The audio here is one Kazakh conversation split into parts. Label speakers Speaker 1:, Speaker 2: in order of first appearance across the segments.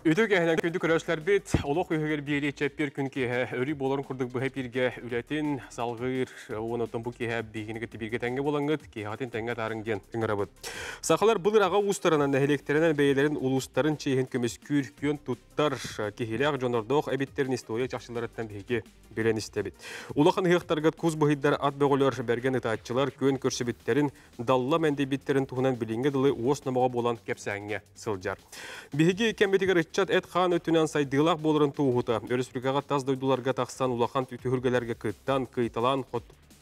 Speaker 1: Ütü gəhələn kündü körəşlər bit, olaq üyəgər bir içəp bir gün kehə, örü bolарын kurduk bu hep birge ületin, salgır, onotun bu kehə bigini gitti birge tenge bolangıt, kehatın tenge tarıngen ыңырабыт. Сақалар бұл ыраға ұстарынан әхелектерінен бәйелерін ұлыстарын чейін көмескүр күйін туттар кехелеғ жонордоқ әбеттерін история чақшыларыттан бейге белен істебет. Улахан хияқтарғат күз бұхиддар ат бөғылар бәрген ытаатчылар көн көрсебеттерін далла мәнде беттерін туғынан білінге дылы ос намаға болан кепсәңе сылжар. Бейге кәмбетігер итчат әт қан өтінен сайдығылақ болырын туғыта. Өрісприкаға таз дойдуларға тақсан улахан түтігіргелерге кыттан, кыйталан,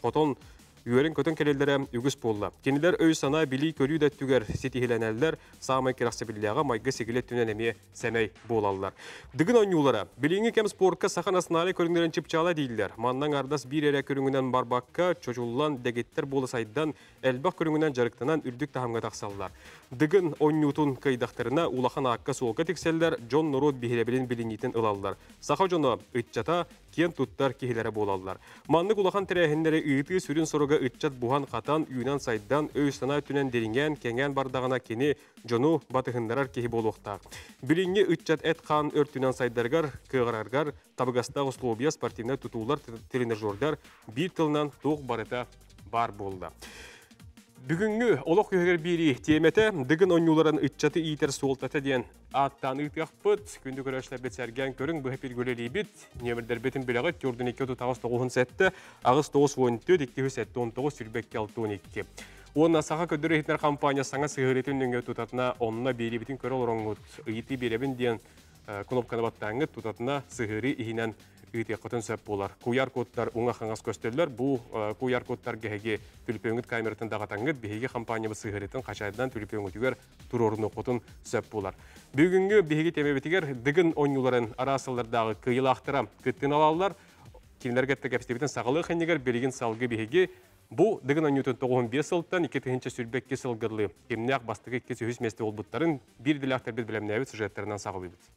Speaker 1: хотон Үйерін көтін келелері үгіс болла. Кенілер өй сана білі көрі да түгер сетихіленәлілер сағымай керақсабіліға майғы сегілет түнен әме сәмей болалылар. Дығын ойнулара, біліңі кәм спортқа сақан асыналы көріңдерін чіпчала дейілер. Маннан ардас бір әрі көріңінен барбаққа, чөжулан дәгеттер болы сайдан, әлбақ көріңінен жарықтанан үрдік тахамға тақсалылар. Дығын ойнутын кайдақтарына улахан аққа солға текселдер, Джон Нород бігелебілін білінетін ылалылар. Сақа жоны үтчата кен туттар кехелері болалылар. Манны улахан тірәхіндері үйті сүрін сорога үтчат бухан қатан үйінен сайдан өйстана түнен дерінген кенген бардағына кені жону батығындарар кехи болуқтақ. Біліңе үтчат әт қан өртінен сайдарғар, кығырарғар, табығастағы слобия спортивна тұтулар тренажердар бір тылынан тоқ барыта бар болды. Бүгінгі олық үйгер бері теметі дығын ойнуларын үтчаты иетер солтаты ден аттан үйтіғақ бұд, күнді көрәшілер бет сәрген көрің бұғы бір көлелей бет, немірдер бетін біліғыт, көрдің 2-9 сәтті, ағыз 9-14, 2-7-19, сүрбекке 6-12. Онына саға көдір етінер компания саңа сығыретін нүнге тұтатына онына бері бетін көрі олырыңғыт, үйті беребін ден кнопканы баттаңғы тұтатына сығыры ихінен үйті құтын сөп болар. Куяр кодтар оңа қаңас көстелер. Бұл куяр кодтар гәге түліпеңгіт камератын дағатаңғыт, бейге компания сығыретін қашайдан түліпеңгітігер тұр орны құтын сөп болар. Бүгінгі бейге темебетігер дығын ойнуларын арасылардағы кыйылақтыра күттін алалар. Кенілер кәтті кәпістебетін сағылы қайнегер белеген салғы бейге бұл дығын ойнутын 95 сылттан 2-тігінші сүрбекке сылғырлы. Кемнәқ бастығы 200 месті олбыттарын бір ділақтар бет білемнәуі сюжеттерінен сағылы бет.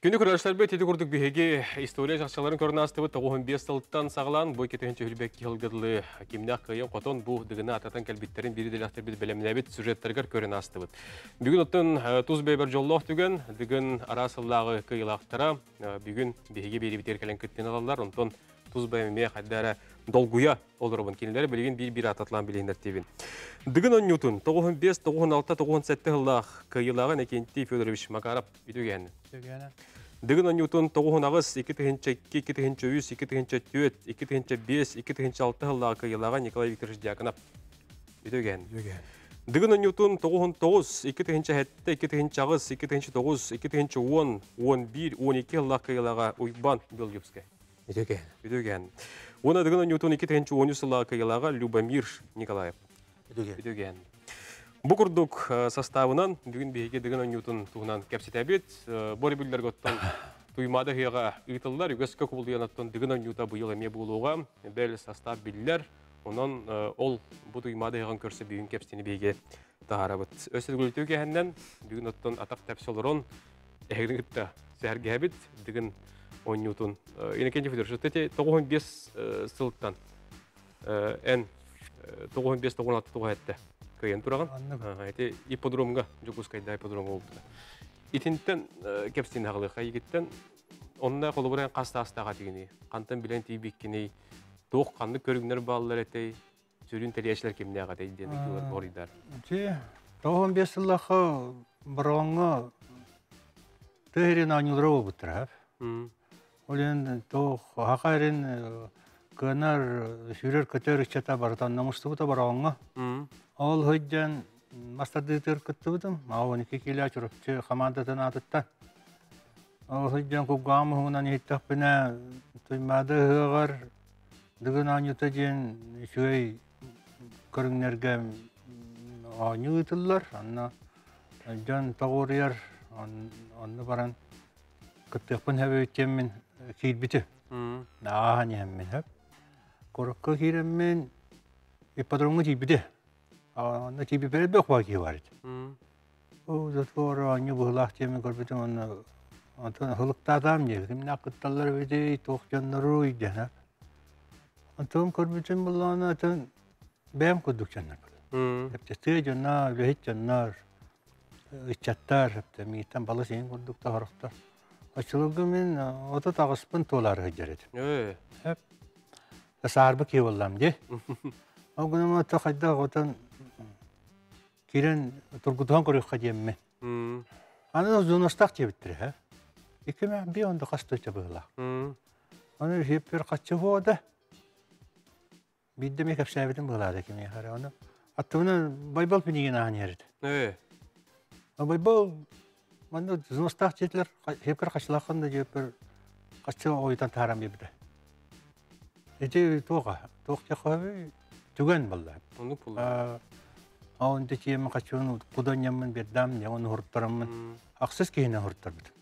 Speaker 1: Күнді көрәшілер бөт еді күрдік бейге история жақшаларын көрін астыбы 95 сылттан сағылан бой кетігінші үлбек келгірлі кемнәқ қиын қотон бұл дығына ататан кәлбеттерін бірі делақтар біз білемінәбет сюжеттергер көрін астыбы. Бүгін оттың тұз бейбір жоллақ түген, бүгін арасыллағы қиылақтара, бүгін бейге бері бітер кәлін күттен алалар, онтон тұз бәймеме қайдары долгуя олырыбын келіндері білген бір ататлан білейіндер тебін. Дығын он нютын 95, 96, 97 ғыллақ қиылағын әкенті Федорович Макаров үйдегені. Дығын он нютын 9-ағыз 2-2, 2-3, 2-4, 2-5, 2-6 ғыллағы қиылағын Николай Викторович Дьяконов үйдегені. Дығын он нютын 9-9, 2-7, 2-ағыз 2-9, 2-10, 11, 12 ғыллағы қиылаға Уйбан Белгевскай. Үйдеген. Оны дығын ньютон 2-13 жылға кайылаға Любомир Николаев. Үйдеген. Bu kurduk составынан бүгін бейге деген ойнютын туғынан кәпсетәбет. Борибілдер көттен туймады хияға ұйтылдар, үгескі көбілдіянаттан деген ойнюта бұйыл әме болуға бәл состав білдер. Онан ол бұл туймады хияған көрсі бүгін кәпсетені бейге тағарабыт. Өсіл көлітеу кәхінден бүгін оттан атақ тәпсі олырын әйгінің үтті сәрге әбет деген ойнютын. Енекенде федерші 95 сылықтан ән 95-96 туға әтті. Кайын тураган. Эти ипподромга, Жукускайда ипподромга болду. Итинтен кепстин хагылы хайгиттен онда колу буран каста-астага дигени. Кантан билен тийбиккени тоқ канды көрүнгнөр баллар этей жүрүн телешлер кемнега дейдени кылар борийдар.
Speaker 2: Же 95 жыллахы бұрынғы тегерен анюлрау бұтырап. Ол енді тоқ хақайрен көнар жүрер көтөрік чата бардан намысты бұта бараңға. Ол хөйден мастардыйтыр күтті бұдым. Ау 12 келі жүріпті командатын атыттан. Ол хөйден күгамы ғынан еттіқ біна тұймады ғығар дүгін анюты ден шөй көріңнерге аню ұтылар. Жан тағырияр онны баран күттіқпін әбі өттенмен кейбіті. Ағын еммен әп. Көріккі кейреммен иппадырыңы кейбіті. Онны кейбі бәрі бөк ба кей бар еді. Ол зөткөр аню бұғылақ темен көрбітім онны ғылықта адам не. Кімін ақытталар өйдей тоқ жаннару үйден әп. Онтығым көрбітім бұл аны бәм көдік жаннар бұл. Әптесті жаннар, үләйт жаннар, үтчаттар, мейттен балы сейін көдік тағырықтар. Açılığı men oda tağıspın tolar hıcırdı. Hep sarbı ki olam de. O günüm ata xayda otan kiren turgudan koruq qademme. Ana zonostaq çebittir ha. İkime bir onda qastı çabıla. Onu hep bir qaçı voda. Bidde mekap sabitin bulada kimi hara onu. Atına baybal pinigin anyardı. Baybal Manda zonostaq çetler hep bir qaçlaqında hep bir qaçı oydan taram yebdi. Ece toq çaqavi tügen balla.
Speaker 1: Onu pula.
Speaker 2: Onda çiyem qaçın qudanyamın bir dam ne onu hurtaramın. Aqsız keyine hurtar bit.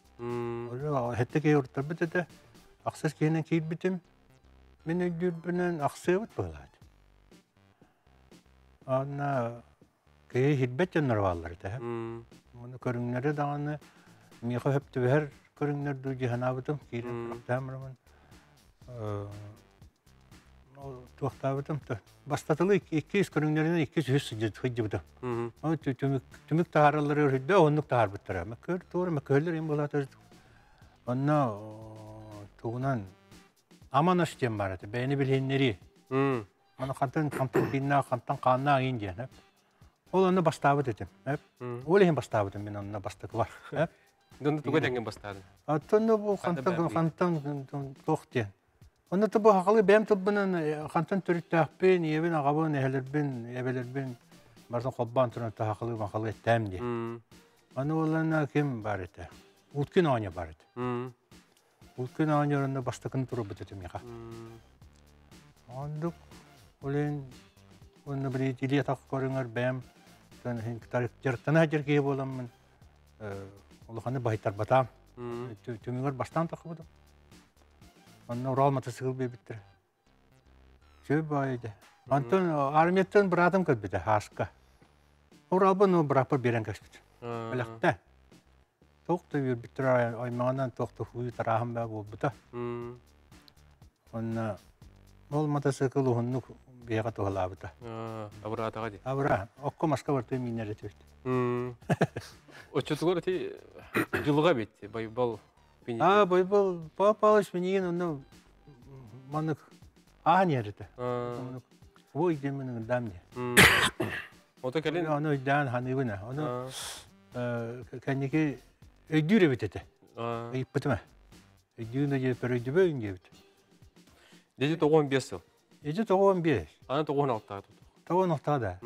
Speaker 2: Hatta ki hurtar bit de aqsız keyine kiyip bitim. Men öldürbünen aqsıvıt buladı. Ana keye hidbet janarvallar da. Onu körünleri dağını miğe hep de her körünler de cihanabıdım kirin tamamın o tuhtabıdım da bastatılı 200 körünlerine 200 hıcıbıdım. O tümük taharları hüdde onluk tahar bittir. Mekör doğru mekörler en bulatır. Onunla tuğunan aman aştiyem vardı. Beni bilhenleri. Onu kantan kantan kanına ince. Ол аны бастабы дедім. Олеген бастабы дедім, мен онына бастығы бар.
Speaker 1: Донды түгі дәнген бастады?
Speaker 2: Аттонды бұл қантан тоқ ден. Оны тұбы хақылы бәм тұббынан қантан түрікті ақпен, ебен ағабын, әбелербен, бардан қолбан тұрынты хақылы мақылы әттәм де. Оны оларына кем бар еді? Ұлткен аңы бар еді. Ұлткен аңы орында бастықын тұры бұдедім еға. Ондық, олен, оны бір еле тақ көріңір бәм, жарықтана жерге боламын. Олықаны байтар батам. Төмеңір бастан тақы бұдым. Онына Урал мотоцикл бейбіттір. Жөй байды. Антон армияттан бір адам көтбеді, асыққа. Уралбын о бір апыр берен көшбеді. Біліқті. Тоқты бейбіттір аймағынан тоқты хуй тарағым бәг ол бұда. Онына ол мотоцикл ұғынны бейға тоғылабыда.
Speaker 1: Абыра атаға де?
Speaker 2: Абыра. Оққа масқа барды минері төшті.
Speaker 1: Очутығыр әте жылыға бетті, байбал бейнеге?
Speaker 2: Байбал папалыш бейнеген оны маңық ағын ерді. Ой деменің дамде.
Speaker 1: Ота кәлін?
Speaker 2: Оны өйдән ханығына. Оны кәнеге өйдүр әбетеді. Өйіппітіме. Өйдүріне жепер өйдібі өйінге әбет.
Speaker 1: Деде 95 жыл?
Speaker 2: Ece 95.
Speaker 1: Ana 96'da.
Speaker 2: 96'da.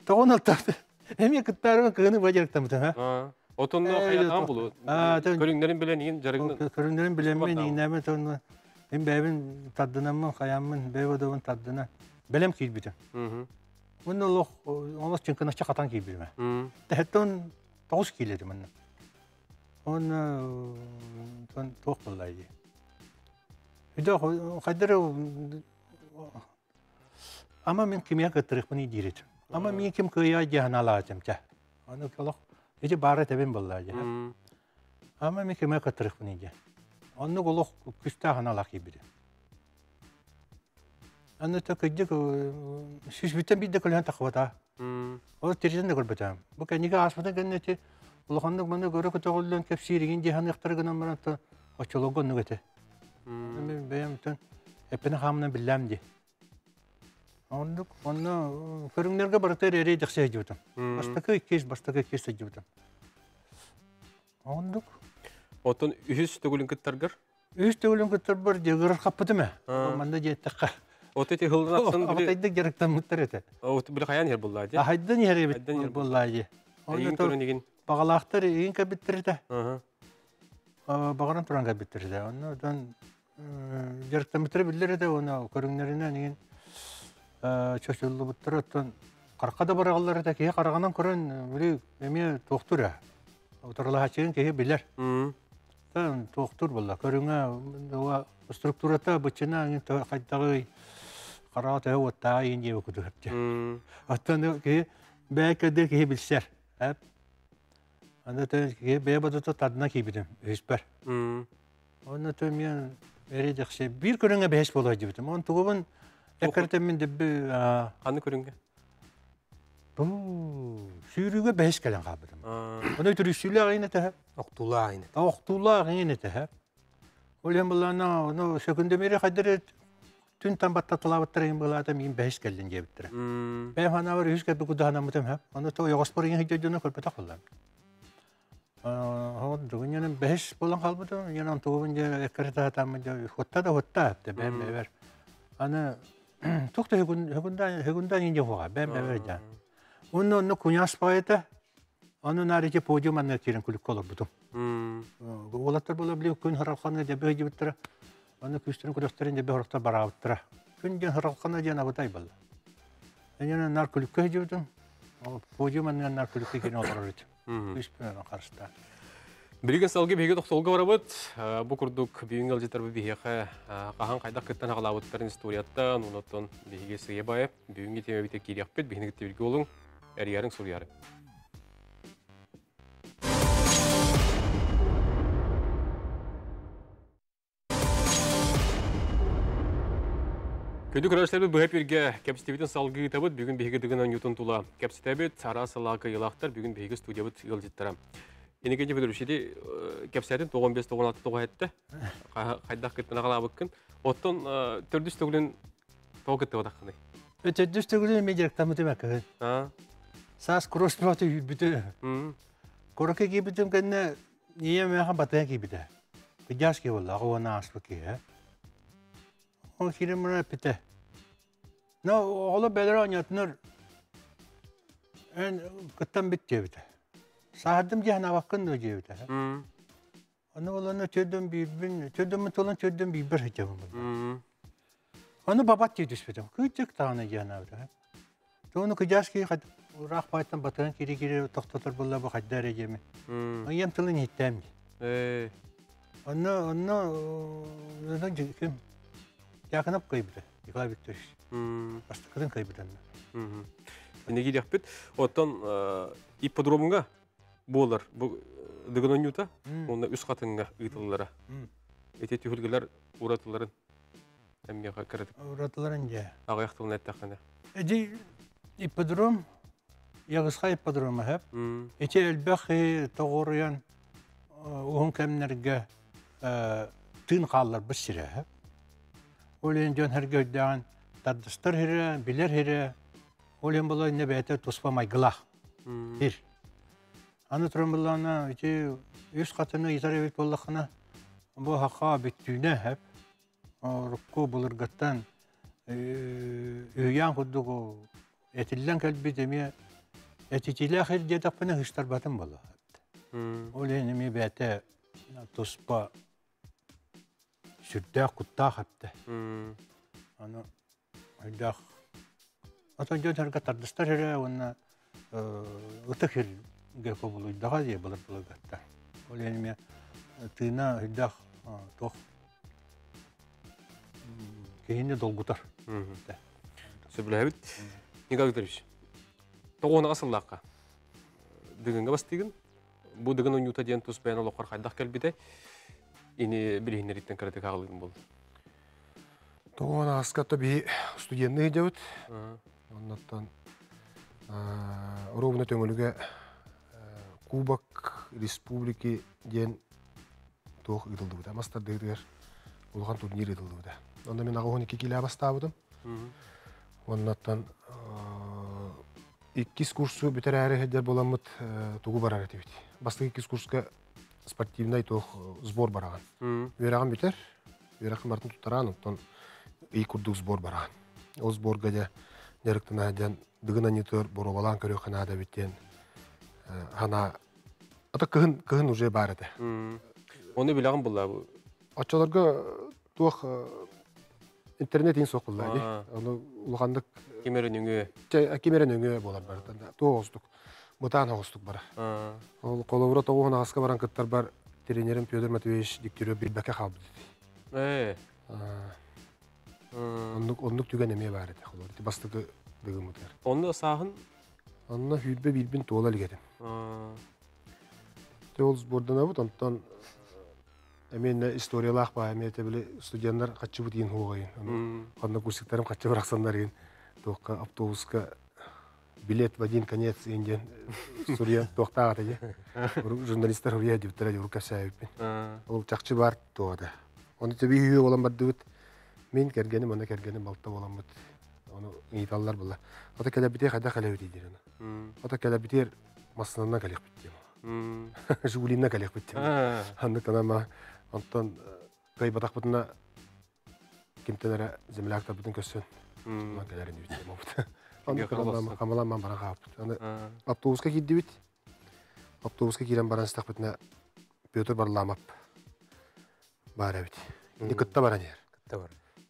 Speaker 2: 96'da. Hem yakıtlarımı kığını bacarıktan mıdır ha?
Speaker 1: Otonda hayatan bulu. Körünlerin bilen yiyin jarıgını.
Speaker 2: Körünlerin bilen ben yiyinlerimi tonla. Hem bebin taddına mı, kayamın, bebodovun taddına. Belem kiyil bitim. Onu Allah çünkü katan gibi bilme. Tehton 9 kilo bunu. Onu çok kolay. Bir de kadar ama ben kimya götürük bunu diyelim. Ama ben kim kıya cihana lazım ki. Onu kalak. Hiç bari tabii vallahi. Ama ben kimya götürük bunu diye. Onu kalak küstahana lakibi. Onu da kıcık siz bütün bir de kulağın takvada. O tercihten de kurbatam. Bu kendi asmadan genneti. Ulandık bana göre kutuğuldan kepsirigin cihan ikhtargınan bana açılığı nügete. Ben bütün hepini hamına billemdi. Onu fırınlarga baratır eri dikse ediyorum. Baştaki kes ediyorum. Onduk.
Speaker 1: Otun ühüs tөгülün kıttargır?
Speaker 2: Ühüs tөгülün kıttargır diğer kapıdı mı? Manda jettakka.
Speaker 1: Otu eti hıldan atsın bile...
Speaker 2: Ataydı gerekten muhtar ete.
Speaker 1: Otu bile kayan yer bulladı.
Speaker 2: Haydan yere bitti bulladı.
Speaker 1: Egin körün egin.
Speaker 2: Bağlahtır egin kabittirdi. Bağıran turan kabittirdi. Ondan gerekten bitirebilirdi de onu körünlerinden egin çöşüldü bitirirdi. Karkada barağları da ki karaganan körün bile emiye doktor ya. Oturla haçığın ki bilir. Sen doktor bulla. Körüne strukturata bıçına egin kaydağı Karat ev otağı ince okudu hepçe. Hatta ki belki de ki bilser. Hep. Anda ki beyabada da tadına ki bidim. Hüsper. Onda tümyen verecek şey. Bir körüne beş bolacı bidim. On tuğubun ekertemin de bir...
Speaker 1: Hangi körünge?
Speaker 2: Bu sürüge beş gelen kabidim. Onda ötürü sürüle aynı tehep.
Speaker 1: Oktula aynı.
Speaker 2: Oktula aynı tehep. Olayım bulana onu sökündemeri kadar tün tambatta tulavatırayım bulada min beş geldin diye bittire. Ben hana var yüz gibi kudahana mıdım hep. Onu to yoğasporun hicacına kolpeta kullan. O dünyanın beş bulan kalmadı. Yanan tuğunca ekrita hatamınca hotta da hotta hepte ben mever. Ana çok da hegundan ince hoğa ben mever can. Onu kunyas payete. Onu narice pojum anlatırın kulüp kolu budum. Olatır bulabiliyor kun haralkanı diye bir bittire. Onu küstürün kulüplerin bir horukta baravuttura. Gün haralkanı diye nabatay balla. Yani narkolikte hicivdim. Pojum anlatırın narkolikte gene olur. Küstürün karşıda.
Speaker 1: Bilgen salgı bege toxtolga barabıt. Bu kurduk büyüğün alcıtar bir biheqe. Qahan qayda kıttan ağlabıtların istoriyattan. Onattan bege sığıya bayıp. Büyüğün geteme bitek kiriyaq bet. Bihini gitti bilgi olun. Yarın soru Köydük arkadaşlar bu hep birge kapasitebitten salgı tabıt bugün bege dıgınan Newton tula. Kapasitebet arasalaga yılaqtar bugün bege studiyabıt yılcıttaram. Yine gece bir şeydi kapasitetin 95-96 etti. Qaydak kıttına qala bakın. Otton tördüs tөгülün toğıttı odaqını.
Speaker 2: Tördüs tөгülün mecekten demek.
Speaker 1: Ha.
Speaker 2: Sas cross plot'u bütün. Korku gibi bütün kendine niye meha bataya gibi de. Kıjas ki vallahi o nas bakıyor. O kirimine pite. No, ola beler oynatınır. En kıttan bitti bir de. Sahadım cihana bakın da diye bir de. Onu olana çördüm çördüm tolan çördüm bir hicabım. Onu babat diye düşmedim. Küçük tane cihana bir de. Onu kıjas ki uğrak baytan batan kiri toktatır bulla bu haddar ecemi. Onu yem tılın hittem. Onu kim? Yakınıp kaybeder. Yıkay bitti. Başta kaybeder.
Speaker 1: Ne gidiyor bit? Ottan ipodromunga bolar. Bu dıgınan yuta. Onda üst katınga ıtıllara. Ete tühülgeler uğratıların. Hem yaka kırdık.
Speaker 2: Uğratıların ya.
Speaker 1: Ağayak tılın ettakını.
Speaker 2: Ece ipodrom. Yağızka ipodromu hep. Ece elbaki toğuruyan. Oğun kemlerge tığın kallar bir sire hep. Olen jon her gödden tadstır here, bilir here. Olen bulay ne bete tospa maygılah. Bir. Anıtırım bulana işte üst katını izar evet bollakına. Bu haka bittüğüne hep. Rukku bulurgattan üyan kudduk o etillen kalbi demiye eticiyle ahir diye tapına hıştar batın bolla. Olen emi bete tospa sürdük kutta hepte. Onu haydak Atan jön harga tardıstar hele ona ıtıkır geko bulu daha diye bulur bulu gatta. O yani tığına hiddah toh kehinde dolgutar.
Speaker 1: Söbülәбит. Никак Викторович. Тоғуына асыллаққа. Дігінгі бастығын. Бұ дігін ұнюта ден тұс бәйін олыққар қайдақ кәлбеде. Ини білігінер иттен кірдік ағылығын болды.
Speaker 3: Тоғуына асқатта бей студентный едеуіт. Оннаттан ровно төңіліге Кубок Республики ден тоқ идылды бұда. Мастар дегдігер олған турнир идылды бұда. Онда мен ағы 12 келі абастабыдым. Оннаттан 2 курсу бүтер әрі хедер боламыд тугу барар әтебет. Бастық 2 курска спортивный тоқ сбор бараған. Вераған бүтер, верақын бартын тұттараған, оттан үй күрдік сбор бараған. Ол сборға да неріктін әден дығын анитор боровалан көрі қанада біттен хана ата кыһын уже бар еді.
Speaker 1: Оны білағын бұлла бұл?
Speaker 3: Атчаларға тоқ интернет ең соқ бұлла. Оны ұлғандық
Speaker 1: Кемерен өңі?
Speaker 3: Кемерен өңі болар бар. Тоғыстық, мұтан оғыстық бар. Ол қолауыра тоғуын ағысқа баран кыттар бар. Тренерім Пёдор Матвеевич диктирі білбәке қалды деді. Онлық түген әме бар еді. Бастығы дығы мұтар.
Speaker 1: Оны сағын?
Speaker 3: Онына хүйтбе білбін тоғыл әлгедім. Ол сбордан абыт, онтан әмен историялақ ба, әме әтебілі студенттар қатшы бұт ең хоғайын. Онына курсиктарым қатшы бірақсандар ең. Тоққа автобусқа билет в один конец енден Сурия тоқтаға тәде. Журналистар Сурия дептірі ұрып кәсәйіппен. Ол чақчы бар тоғады. Оны төбі үйе olan барды бұт. Мен кәргенім, оны кәргенім балта olan бұт. Оны ұйыталар бұла. Ота кәләбітер қайда кәләбіт едер. Ота кәләбітер масынанна кәлек біттем. Жигулинна кәлек біттем. Анны канама антон кай батақ бұтына кемтенері земляктар бұтын көссен. Ман кәләрін біттем бұт. Анны канама қамаланман баран қағып. Автобусқа кейді бит. Автобусқа кейлен баран стақ бұтына Пётр барламап. Бар әбіт. Не күтті баран ер.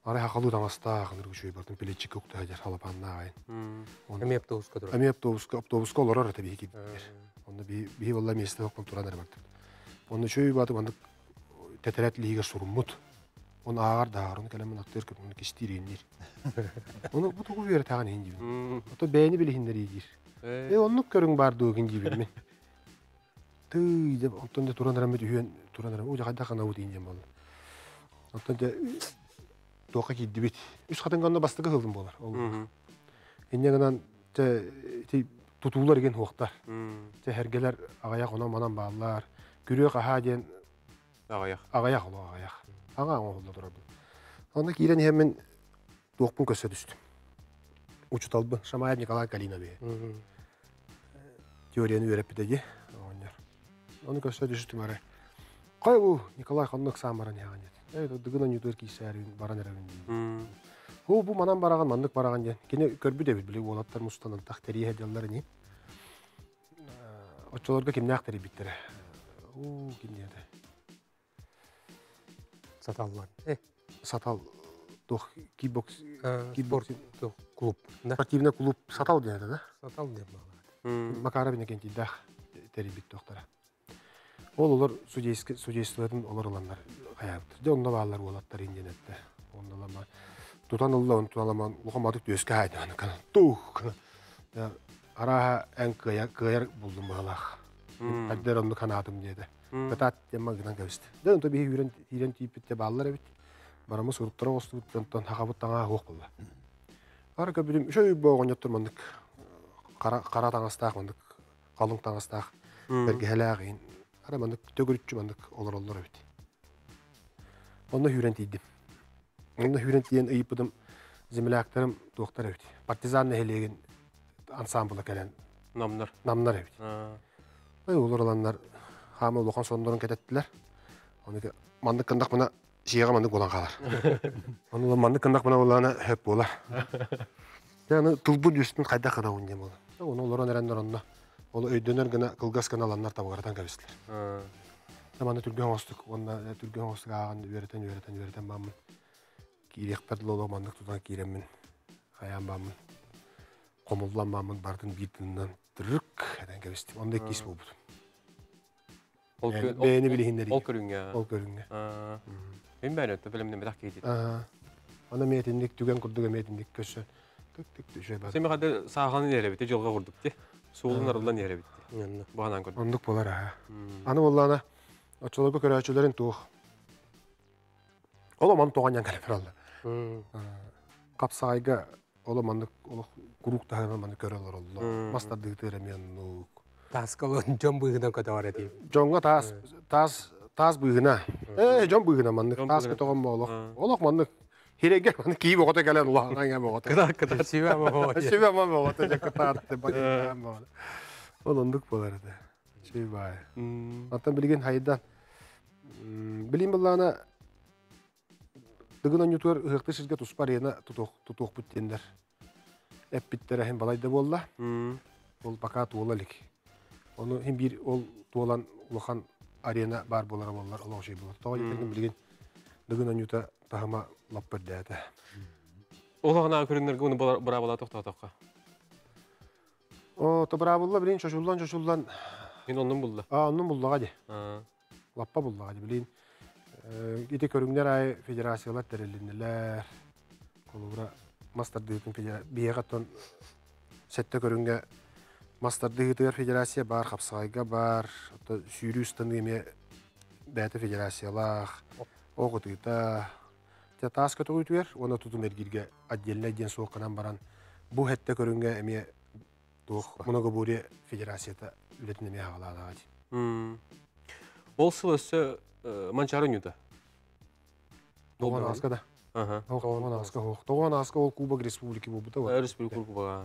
Speaker 3: Арай хақалу тамаста қаныр күшөй бардым. Пелетчик көкті әдер халапанна ағайын.
Speaker 1: Әме автобусқа тұрар?
Speaker 3: Әме автобусқа олар әрі бейі кейбір. Оны бейі валла месті өкпен тұран әрі барды. Оны шөй баты бандық тәтәрәт лейге сұрыммұд. Оны ағар дағар, оны кәлемін ақтыр көп, оны кештер ендер. Оны бұты құй әрі таған ең дейбін. Ота бәйіні білі хіндер егер. Оны көрің барды өген дейбін мен. Түй деп, онтан да тұран әрімет үйен, тұран әрімет, оға қайда қана өт енден болды. Онтан да тоқа кейді бет. Үш қатын қанына бастығы қылдым болар. Енне қанан тұтулар еген оқтар. Әргелер ағаяқ онан манан бағылар. Күрек аға ден ағаяқ олу ағаяқ. Аға олу тұрар бұл. Онда кейлен емен тоқпын көсе түстім. Учуталбы. Шамаев Николай Калина бе. Теорияны өреп бітеге. Оны көсе түстім әрі. Қай бұл Николай қаннық самаран яған еді. Дығынан ютыр кейсәрін баран әрәвін дейін. Бұл манан бараған, мандық бараған ден. Кені көрбі де білі олаттар мұстанын тақтария әдялары не? Отчаларға кемне ақтары біттірі. Кемне еді.
Speaker 1: Саталлар.
Speaker 3: Сатал. Тоқ кибокс.
Speaker 1: Клуб.
Speaker 3: Спортивный клуб. Сатал ден еді, да?
Speaker 1: Сатал ден бағар.
Speaker 3: Макарабина кенті дақ тәрі бітті оқтара. Ол олар судействоятын олар оландар қаяптыр. Де онда бағалар олаттар инден әтті. Онда олама. Тұтан ұлла, оны тұталаман, ұлғамадық дөске айды. Тух! Араға ән күйер бұлдым бағалақ. Әддер онды қанатым деді. Катат демма гынан кәбісті. Де онда бейі үйрен түйіпітте бағалар әбіт. Барамыз ұрыптыра қосты бұт, онтан хақабыт таңа қоқ бұлла. Ары көбілім, үшөй боғын еттір мандық. Қара таңастақ мандық, қалың таңастақ. Берге әлі Ара мандық төгірітші мандық олар әбіт. Онда үйрен тейдім. Онда үйрен тейін ұйыпыдым земляктарым тоқтар әбіт. Партизан нәхелеген ансамбылы кәлен. Намнар әбіт. Олар оланлар қамы олуқан сондарын кәтеттілер. Мандық қындақ мұна жиыға мандық болан қалар. Оны мандық қындақ мұна олағына әп болар. Тұлбұд үстін қайда қада өндем олар. Оны оларан әрәндер онына. Ол өйденер гына кылгас каналаннар табыгаратан кәбістілер. Таманы түрген остық, онда түрген остық ағанды өретен бамын. Кейлек пәділ олу мандық тұтан кейлемін, қаян бамын. komullanmamın bardın bir dından tırık eden kebestim. Onda ikisi bu. Beğeni bilihinleri.
Speaker 1: Ol körün ya.
Speaker 3: Ol körünge.
Speaker 1: Ben ben öttü filmden merak edip.
Speaker 3: Ana metinlik tügen kurduga metinlik köşe. Tık tık düşe bak.
Speaker 1: Sen hadi sahanın yere bitti, yolga vurduk di. Soğulun arılan yere bitti. Bu hanan gördüm.
Speaker 3: Onduk bolar ha. Ana vallahi açılıp körəçülərin tuğ. Olaman toğan yan kələfər Allah. Kapsayga olamanlık kuruk da hemen körələr Allah. Mastar dıgtır emeyen nuk.
Speaker 4: Taskalı can bıyığından kadar var edeyim.
Speaker 3: Jonga tas bıyığına. Jon bıyığına manlık. Tas toğan mı olaq. Olaq manlık. Hirege manlık kiyi boğata gelen Allah'dan gel boğata.
Speaker 4: Kadar sevmem o.
Speaker 3: Sevmem ama boğata. Jakıta attı. Bakayım boğata. Olunduk bolardı. Şey var. Hatta bilgin haydan. Bileyim billahına dıgınan yutur hıqtı sizge tuspar yana tutuq büttenler. Hep bittere hem balayda bolla. Ol baka tuğlalık. Onu hem bir ol tuğlan uluğan arena bar bolara bollar. Allah şey bolar. Tağa yeterken bilgin dıgınan yuta tahama lap berdəyədi.
Speaker 1: Olağına körünlerge onu bravola toqta.
Speaker 3: O ta bravolla bilin çoşuldan.
Speaker 1: Men ondan buldu.
Speaker 3: Onun buldu hadi. Lappa buldu hadi bilin. Gide körünler ay federasiyalar terelindiler. Kolura master dıgıtın biye qaton sette körünge master dıgıtır federasiya bar, Kapsayga bar, sürü üstünde eme bəyəti federasiyalar. O qıtıqda tas kötü uytuyer, ona tutum ergirge addeline den soğukanan baran bu hette körünge eme Monogoburi federasiyata ületin eme havalı hadi.
Speaker 1: Ol sılası Mançarın yuda.
Speaker 3: Doğan Aska da. Doğan Aska hoq. Doğan Aska ol Kubak Respubliki bu da var.
Speaker 1: Respublika Kuba.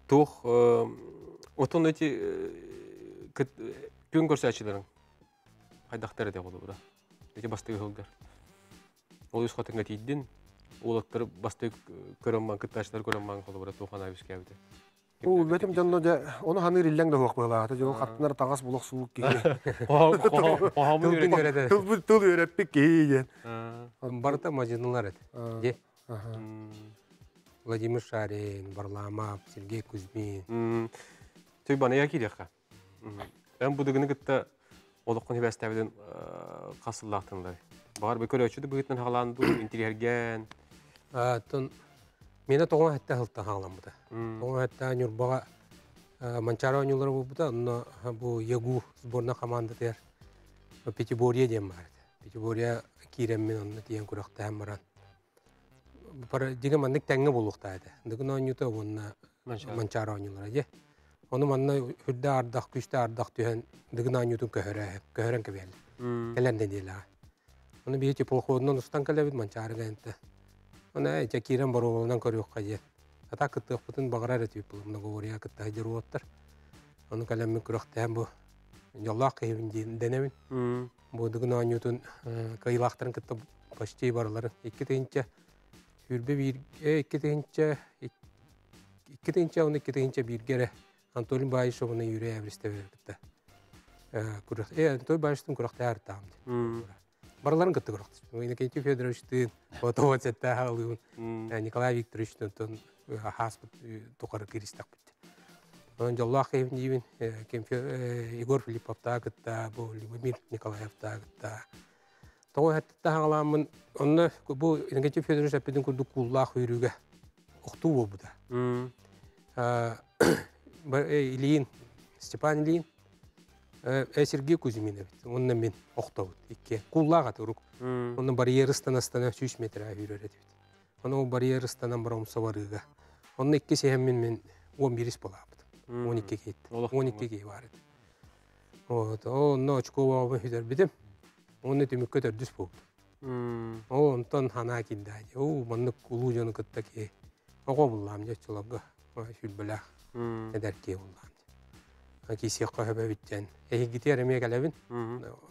Speaker 1: Toq oton eti gün görsəçilərin haydaqtары da oldu bura. Eti bastığı hılgar. Ol üst qatınğa tiydin. Olatları bastığı körəmman, kıttaşlar körəmman oldu bura Toğan Avis kəbdi.
Speaker 3: O betim canlı da onu hanır illen de hoq bala. Ta jo qatlar tağas bulaq suuq ki.
Speaker 1: Qohamın öyrədi.
Speaker 3: Tıl öyrətpik ki.
Speaker 4: Barıta majınlar et. De. Владимир Шарин, Варламов, Сергей Кузьмин.
Speaker 1: Түй бана якир яққа. Әм бұдығыны күтті олыққын хебәстәбіден қасыллақтыңдар. Бағар бі көрі өчіді бұғытын ғаланды, интерьерген.
Speaker 4: Мені тоғын әтті ғылттан ғалан бұда. Тоғын әтті Нюрбаға Манчара ойнулары бұда, бұл Ягу сборна команда дер. Пятиборье дем бар. Пятиборье киреммен онны тиен күріқті әм баран. Деген мандык тәңгі болуқтайды. Дығын ойнуты онына Манчара ойнулары. Оны манна үрді ардақ, күшті ардақ түйен дығын ойнутын көхөрен кәбелі. Кәләнден дейлі. Оны бейі теплоходынан ұстан кәләбіт Манчара кәнті. Оны әйте кирен бару олынан көріқ қайет. Ата күттіқ бұтын бағырар әтіп бұл. Мұны ғория күтті хайдер оттар. Оны кәләммен күріқтен бұл. Жоллақ қайыбын денемін. Бұл дығын ойнутын қайылақтарын күтті почти барыларын. Екі тейінше үрбе бір, екі тейінше бір кері Антолин Байышев оны үйрей әбірісті берді. Антолин Байышевтың күріқті әрі тағымды. Барыларын күтті күріқті. Иннокентий Федоровичтің, Отоват сәтті ғалуын, Николай Викторовичтің ағас тұқары керістақ бітті. Оның жоллақ қайым деймін, Егор Филипповта күтті, бұл Любомир Николаевта күтті. Тоғы әттті ғаламын, оны бұл Иннокентий Федорович әппедің күрді құллақ үйріге ұқты ол бұда. Ильин, Степан Ильин, Сергей Кузьминов, онна мен оқтауыд. Құллаға тұрық. Оның барьерыстан астана 3 метр үйререді. Оның барьерыстанан бар омса барыға. Оның 2 сәйіммен мен 11 болабыд. 12 кейді. 12 кей бар еді. Оны очко бауын үйдер бідім. Оны түмікке төрдіс болды. Онтан хана келді. Мұнық ұлу жоны күтті ке. Оға бұллам жет Шүлбілақ әдәрке олған. Кесек қойып өттен. Әйгеті әріме кәләбін.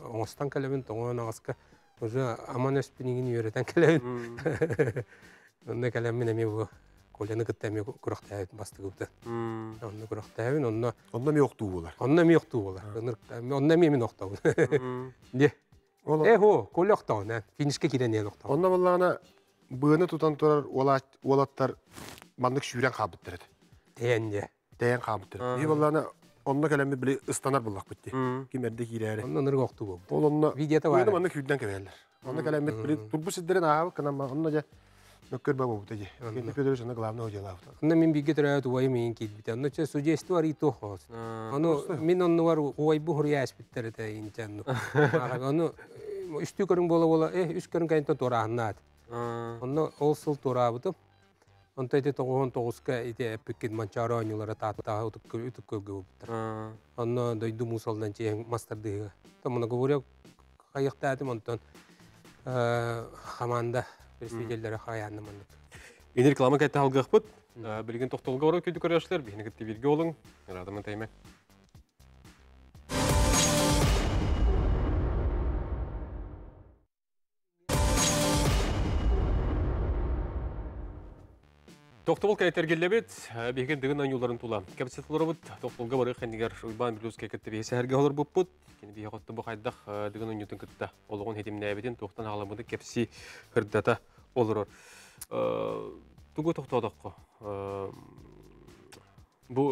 Speaker 4: Оңыстан кәләбін, тоңын ағысқа. Уже аман өспінігін үйретен кәләбін. Онда кәләбін әме бұл көйлені күтті әме күріқті әбін басты көпті. Онда күріқті әбін, онда
Speaker 3: ми оқту болар.
Speaker 4: Онда ми оқту болар. Онда ми мен оқтау. Де? Көлі оқтау. Финишке керен ең оқтау.
Speaker 3: Онда болағына бұғыны тұтан тұрар олаттар manlık şüren kabıttır.
Speaker 4: Teyende.
Speaker 3: Değen kabıttır. İyi vallahi onunla kalemi bile ıstanar bullak bitti. Kim erde gireri.
Speaker 4: Ondan ırı koktu bu.
Speaker 3: Ol onunla
Speaker 4: Videoda
Speaker 3: var.
Speaker 4: var.
Speaker 3: Manlık hüdden keverler. Onunla kalemi bile turbu siddirin ağa kanama onunla ja nökkör babu bu teci. Kendi pödörüs onunla glavna hocalar.
Speaker 4: Ondan min bilgi tıraya tuvayi min kit biten. Ondan çe sugesti var ito hos. Onu min onu var uvayi bu hurya espitleri de incannu. Onu üstü körün bola üst körün kayınta torağınat. Ondan olsul torağıbıdım. Ondan ete toğun toğuska ete epikkin mançara oynulara tahtı utuk kölgü buptar. Ondan doydu musaldan çeyen masterdığı. Tamına говоря kayıkta edim ondan hamanda prestijellere hayanım ondan.
Speaker 1: Ені реклама кәтті алғақ бұд. Білген тоқтолға орау көйді көріяшылар. Бейіні күтті берге олың. Радымын тәйме. Тоқтол кәйтергелі бет, бейген дығын айныларын тула. Кәпсетілері бұд, тоқтолға бары қәндігер ұйбан білуз кәкетті бейсі әрге олар бұп бұд. Кені бейе қотты бұ қайдақ дығын айныларын күтті. Олығын хетіміне әбеден тоқтан ағаламыды кәпсі қырдата олырыр. Тугу тоқтадаққа. Бұ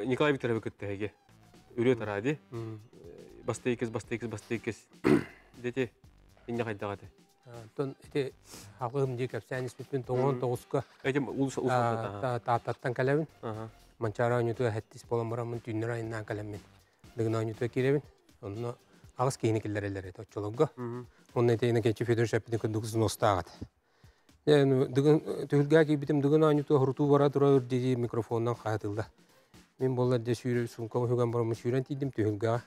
Speaker 1: Николай Викторович күтті әге. Үрі тарады. Басты екіз. Дете, инне қайдағады.
Speaker 4: Тон ете халығым дей кәпсән іспетпен тоғын тоғысқа
Speaker 1: Әйтем, ұлысында.
Speaker 4: таттан кәләбін. Манчара ойнытуға әттіс болан барамын түйінер айынан кәләммен. Дығын ойнытуға керебін. Онына ағыз кейіні келдер әлер еді отчылығы. Onun eteğine geçi fedör şapini kundukuzun ostağıdı. Yani tühülgâ ki bitim dığın aynı hurutu vara dura dedi mikrofondan kayatıldı. Min bollar de sürü sunkamı hügan baramı sürün dedim tühülgâ.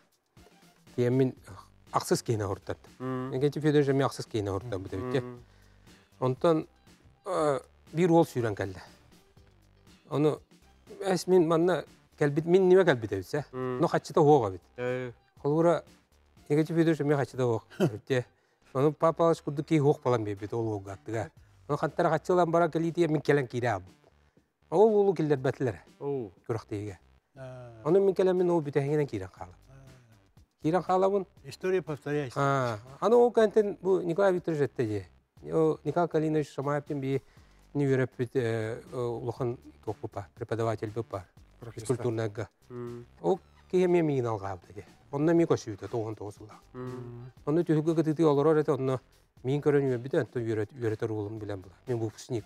Speaker 4: Diyemin aksız keyine hurtadı. Geçi fedör şapini aksız keyine hurtadı bu da bitti. Ondan bir ol sürün geldi. Onu esmin manna kelbit min nime kelbit evse. No kaçta hoğa bit. Kolura geçi fedör şapini kaçta hoğa. Bitti. Onu papalas kudu ki hoq falan bebet ol ogattıga. Onu kantara kaçılan bara kelitiye min kelen kirab. Ol ulu killer betler. Kuraqtiga. Onu min kelen min o bitehine kiran qala. Kiran qala bun.
Speaker 2: История повторяется.
Speaker 4: Аны о кантен бу Николай Викторович әттәҗе. О Николай Калинович Шамаевтен би не вереп бит улахан топупа, преподаватель бупа. Физкультурнага. О кеме мин алгабды. Онна ми көсүдө 99 Оны түгүгө кытыты олорор эте онно мин көрөнү битен то үйрөтөр улум билен була. Мен выпускник.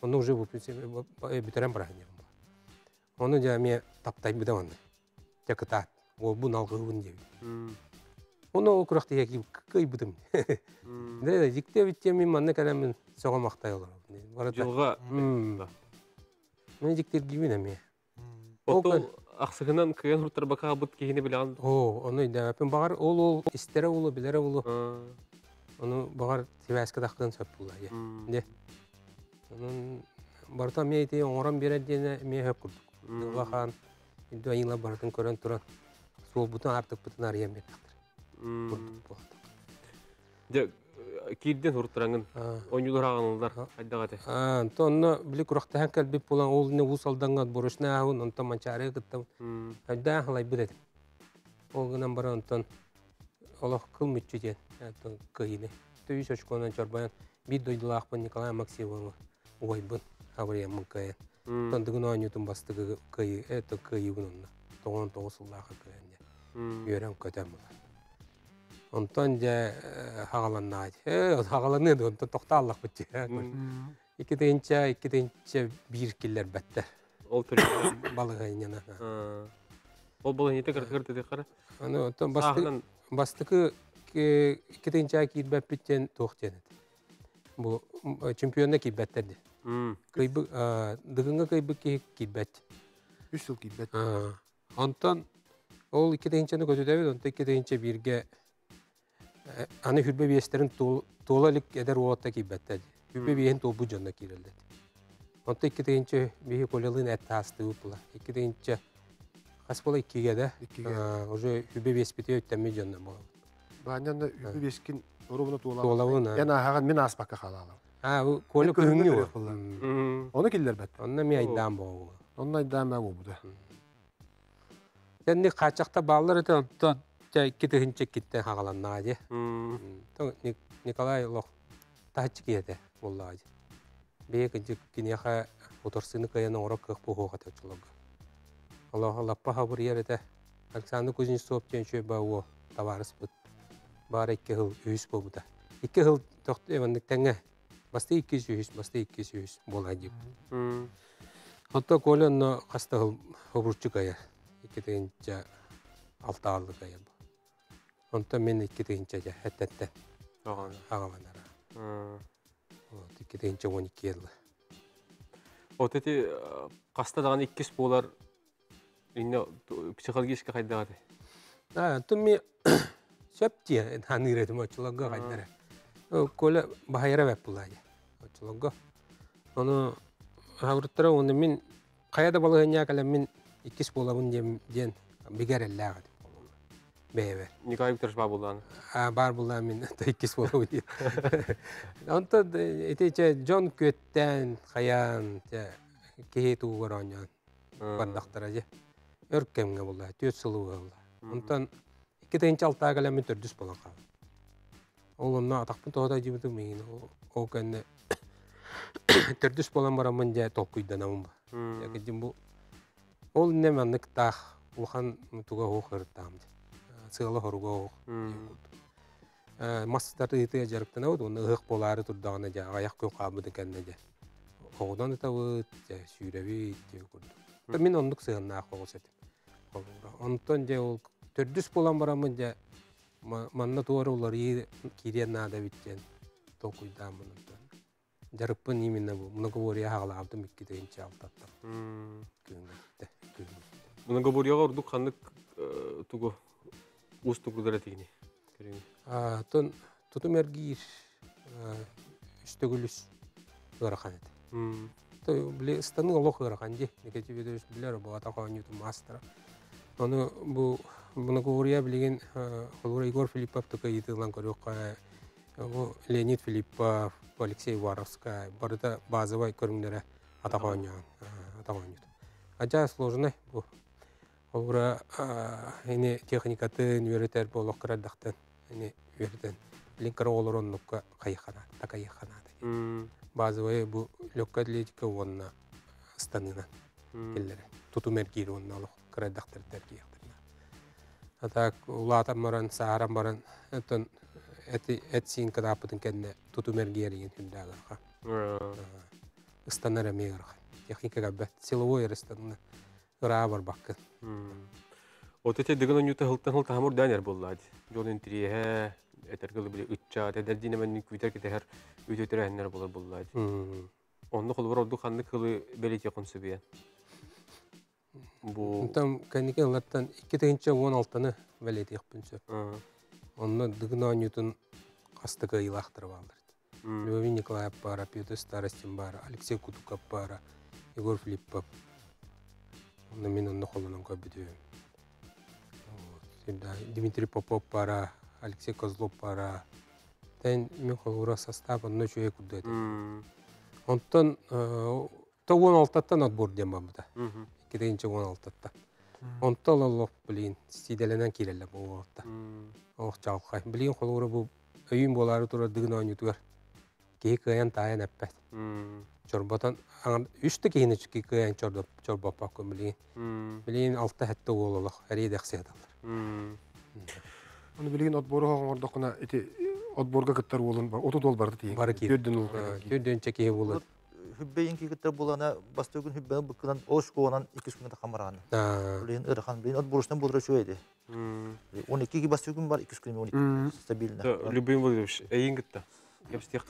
Speaker 4: Онно уже выпускник битерем барайын. Оны жаме таптай биде онно. Теката. О бу налгыбын деп. Оны ол куракты яки кый бидим. Да дикте битте мен манна калам сога мактай олор.
Speaker 1: Жылга.
Speaker 4: Мен диктер гибине ме.
Speaker 1: Ол Ақсығынан күйен ұрттар бақа бұд кейіне біле алды?
Speaker 4: Оны дәмәпін бағар ол істері олы, білері олы. Оны бағар себәскі даққыдан сөп бұлда. Оның барыта мен етейін оңыран берер дейіне мен өп күрдік. Дұлға үлді айынла барытын көрін тұран. Сол бұтын артық бұтын ариян бет
Speaker 1: дақтыр. Кейден ұрттыраңын ойнылар ағанылдар қайдағады?
Speaker 4: Онны білі құрақтаған кәлбеп болан олыны ұсалданған бұрышына ағын, онтан манчары қыттам. Әйдәң қалай біледі. Олғынан бара онтан олақ қыл мүтчеден қиыны. Түйіс өшконан чарбаян бір дойдылы ақпын Николай Максимовы ойбын авариямын қайын. Тондығын ойнютын бастығы қиы, әті қиы бұнынна. 99 ұллағы қиын. Үйерен көтен бұлар. Ondan da hağalanlar. Hağalanır da ondan toxtalıq bitti. İki deyince bir killer better.
Speaker 1: Ol türlü.
Speaker 4: Balığı yana.
Speaker 1: Ol balığı nete kırdı dedi qara.
Speaker 4: Onu ondan bastığı iki deyince ki bitten toxtene. Bu çempiyonda ki betterdi. Kıybı dığınga kıybı ki bet.
Speaker 3: 3 yıl ki bet.
Speaker 4: Ondan ol iki deyince götürdü. Ondan iki deyince birge Anı hürbe biyeslerin tuğlalık eder oğatta ki bettedi. Hürbe biyehin toğbu canına kirildi. Ondan iki deyince biyi kolyalığın ette hastı upula. İki deyince kaspola iki gede. Oje hürbe biyes bitiyor öttemeye canına bağlı.
Speaker 3: Bağından da hürbe biyeskin orumuna
Speaker 4: tuğlalığı.
Speaker 3: Yani ağan min asbaka kalalı.
Speaker 4: Bu kolye kırınıyor.
Speaker 3: Onu killer bet.
Speaker 4: Ondan mi aydağım bağlı.
Speaker 3: Ondan aydağım bağlı bu da.
Speaker 4: Yani kaçakta bağlar ete ondan. İki deyince gitti hağalanlar diye. Nikolay Lok tahtçı giydi vallahi. Bir gece güneşe Otorsını kayana orak kıq bu hoğat açılanga. Allah paha bir yerete Alexander Kuznetsov tenşö bawo tavarız bud. Bara 2 yıl üyüs bobuda. 2 yıl toqtu evandık tenge. Basta 200 basta 200 bolajı. Hatta kolanna qasta yıl hoburçu kaya. 2-tince 6 allı kaya bu. Onta men 2-tince ja hettette. Ağamanara. 2-tince 12 yıl.
Speaker 1: O teti qasta dağın ikkis bolar inne psixologически кайдагаты.
Speaker 4: Тумми сөптие ханырэтим очулага кайдара. Кола бахайра веп булай. Очулага. Аны хаврыттара оны мен каяда балыгыня калам мен иккис болабын ден бигереллага. Бебе.
Speaker 1: Николай Викторович бар булган.
Speaker 4: Бар булам мен иккис болабын. Онта этече Джон Көттен каян кейту гороньян. Бардактара же. Örkemge buldu, 4 yılı buldu. Ondan 2-tinci 6 ayga men tördüs bolan qaldı. Olunna ataqpın toğda jibidi meyin. O kenne tördüs bolan baramın ja tolkuydanamın ba. Yakıcım bu. Ol nemenlik taq ulhan tuga hoqırtamdı. Sığılı horuga hoq. Mastarı itiya jarıqtana oldu. Onu hıq boları turdağına ja ayaq kön qabıdı kenne ja. Oğdan etavıt ja sürebi diye kurdu. Мен ондук сыгынна қоғысет. Онтон же ол төрдүс болан барамын же манна туары олар кирен нада биттен токуйдамын онтон. Жарыппын именно бу многовория хағалабдым 2-tinci алтаттар.
Speaker 1: Многоворияға ұрдық қандық туғы уыз тұғырдар әтегіне?
Speaker 4: Тон тутум әргейір үстігіліс ғырқан әді. Бли стану лох граганди, некети видиш билер бу атаканю мастера. Аны бу многовория билген Егор Филиппов такой итылан көрөк. Бу Леонид Филиппов, Алексей Воровская, барда базовый көрүмдөрө атаканю. Ача сложный бу. Олра эне техникатын үйрөтөр болок кырдактан. Эне үйрөтөн. Линкер олороннукка кайхана, такайхана. Базовая бу легкая атлетика онна станына келлере. Тутумергир онна алох кырдактар тергияктерна. Атак улатам баран саарам баран этон этсин кадапытын кенне тутумергирин хүндагырга. Станара мегырга. Техникага бет силовой рестанна гра бар бакка.
Speaker 1: Отете дегенон юта хылтан хамур данер боллады. Жолын тирие этергыл били үтча тедердине мен күйтер кетер үтөтөр эннер болор боллайды. Онны холбор орду ханны кылы белете консубия. Бу
Speaker 4: там канике латтан 2-tinci 16-ны белете якпынча. Онны дыгына ньютон кастыга илахтырып алды. Львовин Николаев пара, Петр Старостин бар, Алексей Кутуков пара, Егор Филиппов. Онны мен онны холунан көбүдү. Дмитрий Попов пара, Алексей Козлов пара. Тен мен холура составын нөчөе курдайды. Онтон то 16-тан отбор дем бамыда. 2-tinci 16-та. Онтон олох билин сиделенен кирелле бу вакытта. Олох чалкай. Билин холура бу өйүн болары тура дыгын ойнутугар. Кейкаян таян аппат. Чорботан 3-тө кейини кейкаян чорбоп баккын билин. Билин 6 хатта ололох. Әрейдек сыйдалар.
Speaker 3: Onu bilgin otboru hoğordokuna eti otborga kıttar olun var. Otu dol bardı diye.
Speaker 4: Barı ki. Tördün çekeyi olur.
Speaker 5: Hübbeyin ki kıttar bulana bastığın hübbeyin bıkkıdan oş koğunan 2 günde kamarağını. Bilin ırıkan bilin otboruştan bulur şöyle. 12 ki bastığın var 2 gün 12 stabilne.
Speaker 1: Любим Владимирович, эйин гытта. Кепстек.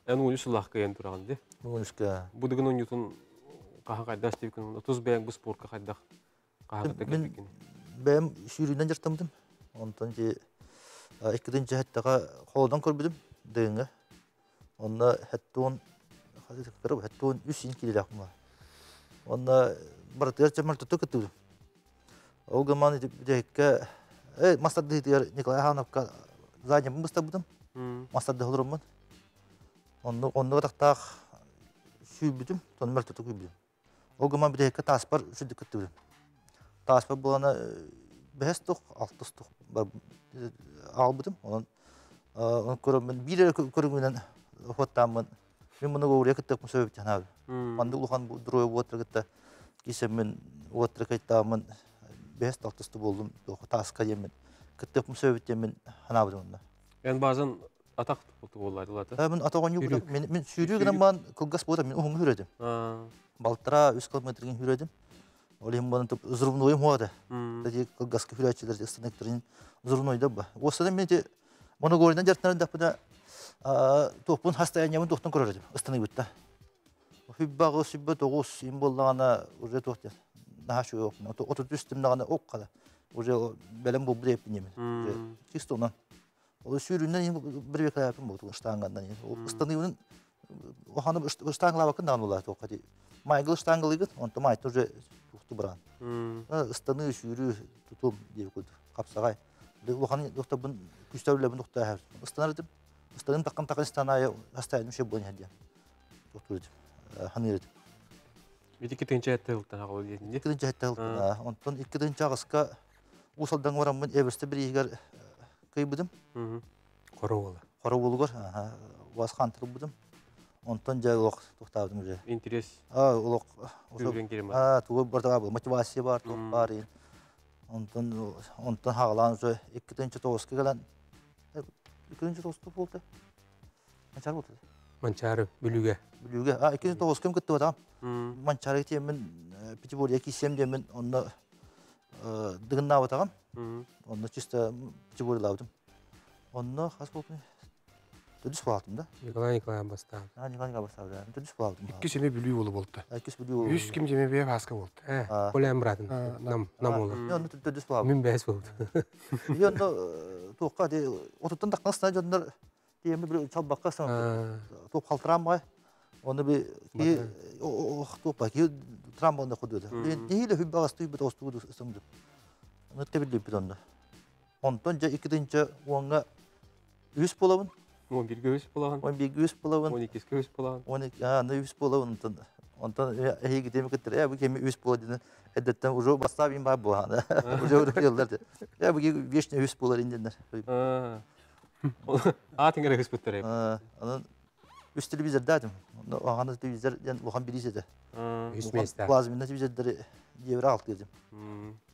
Speaker 1: Эн унус лахка ен тураган де.
Speaker 5: Унуска.
Speaker 1: Бу деген ньютон каха кайдаш деп күн 30 бәң бу спортка кайдах. Каха текекен.
Speaker 5: Ben sürüden yırtamadım. Ondan ki 2-tinci hatta koldan körbedim dığını. Onda hatta on hatta on 3 kilo akma. Onda baratır çamal tutuk tutuk. O zaman bir dakika masada diyor Nikolay Hanovka zaten mustabudım. Masada olurum. Onda tak sübüdüm. Sonra tutuk sübüdüm. O zaman bir dakika taspar sürdü tutuk. Taspar bulana 5 tok 6 tok aldım. Onun körümün bir körümünden hotamın Мен мұны говоря кеттек мұсабып жанабы. Манды ұлған дұрой отыры кетті. Кесем мен отыры кайттамын 5-6 болдым. Тасқа емен. Кеттек мұсабып емен ханабы онда.
Speaker 1: Ян базан атақ болты олайды олады.
Speaker 5: Мен атаған yok. Мен сүйрегенен ман кылгас болдым. Мен оңы хүредім. Балтыра 3 километрген хүредім. Олем баны топ взрывной мода. Тади кылгас хүрәчелер станектерин взрывной ба. Осыдан мен де мұны говордан жартынан дапыда топун состояниемін тоқтан көрердім. Ыстанып бітті. Хүббағы сүббі тоғыз им болдағана уже тоқтен. Нашу yok. Отут үстімдағана оқ қада. Уже бәлем бұл бір епін емен. Чисто онан. Ол сүйрінен бір бек аяпын болды. Штанғандан. Ыстаныбының оғаны штаңғыла бақын дағын олар тоққа. Майгыл штаңғылығын, онты майты уже тоқты бұран. Ыстаны сүйрі тұтым деп көді. Қапсағай. Оғаны тоқтабын күстәулебін тоқты әйір. Ыстанардым. Ыстаным таққан станайы хастайым ше болын әдем. Тоқты өдім. Ханы өдім.
Speaker 1: Беті кетінші әтті ғылттан ағыл едінде?
Speaker 5: Кетінші әтті ғылттан. Онтан екінші ағысқа ұсалдан ғарамын әбірсті бір егер күй бұдым.
Speaker 4: Қору болы.
Speaker 5: Қору болуғыр. Уаз қантырып бұдым. Онтан жай олық тоқтабыдым уже.
Speaker 1: Интерес.
Speaker 5: Олық.
Speaker 1: Көрген керем
Speaker 5: Туғы бардыға бұл. Мотивация бар, тоқ бар. Онтан хағылан уже екінші тоғызға келен. Екінші тоғызға болды. Манчар болды.
Speaker 4: Манчары бүліге.
Speaker 5: Бүліге. Екінші тоғыз кем күтті батам. Манчары кетемін, Петибория кисем демен, онны дығынна батағам. Онны чисто Петибория лаудым. Онны қас болдым. Төдіс болдым да.
Speaker 4: Николай Николаевна бастаған.
Speaker 5: Николай бастады. Төдіс болдым.
Speaker 3: Икки семе бүлүй болу болды.
Speaker 5: Иккис бүлүй болу.
Speaker 3: 100 ким жеме бе басқа болды.
Speaker 4: Қолайын бұратын. Нам олы.
Speaker 5: Онны төдіс болдым.
Speaker 4: Мен бәс болды.
Speaker 5: Онны тоққа де, отыттан таққансына жондар деймі бір чалбаққа тоқ қалтырам бай. Оны bir topa ki trambolda kududu. Neyle hübbe astı bir tostu kudu ısındı. Onu tebildi bir onda. Ondan ca ikinci oğanga 100 polavın.
Speaker 1: 11 göğüs bulan.
Speaker 5: 11 100 polavın.
Speaker 1: 12 göğüs bulan.
Speaker 5: 12 ne 100 polavın ondan. Ondan iyi gideyim gittir. Ya bu kemi 100 polavın. Edetten ucu bastavim var bu handa. Ucu yıllardı. Ya bu geçne 100 polar indiler.
Speaker 1: Atın kız püttür hep.
Speaker 5: Onun üst televizör dedim. Oğanı televizör yani oğan birisi de.
Speaker 4: Üsmeyizler.
Speaker 5: Plazminat televizörleri devre alt dedim.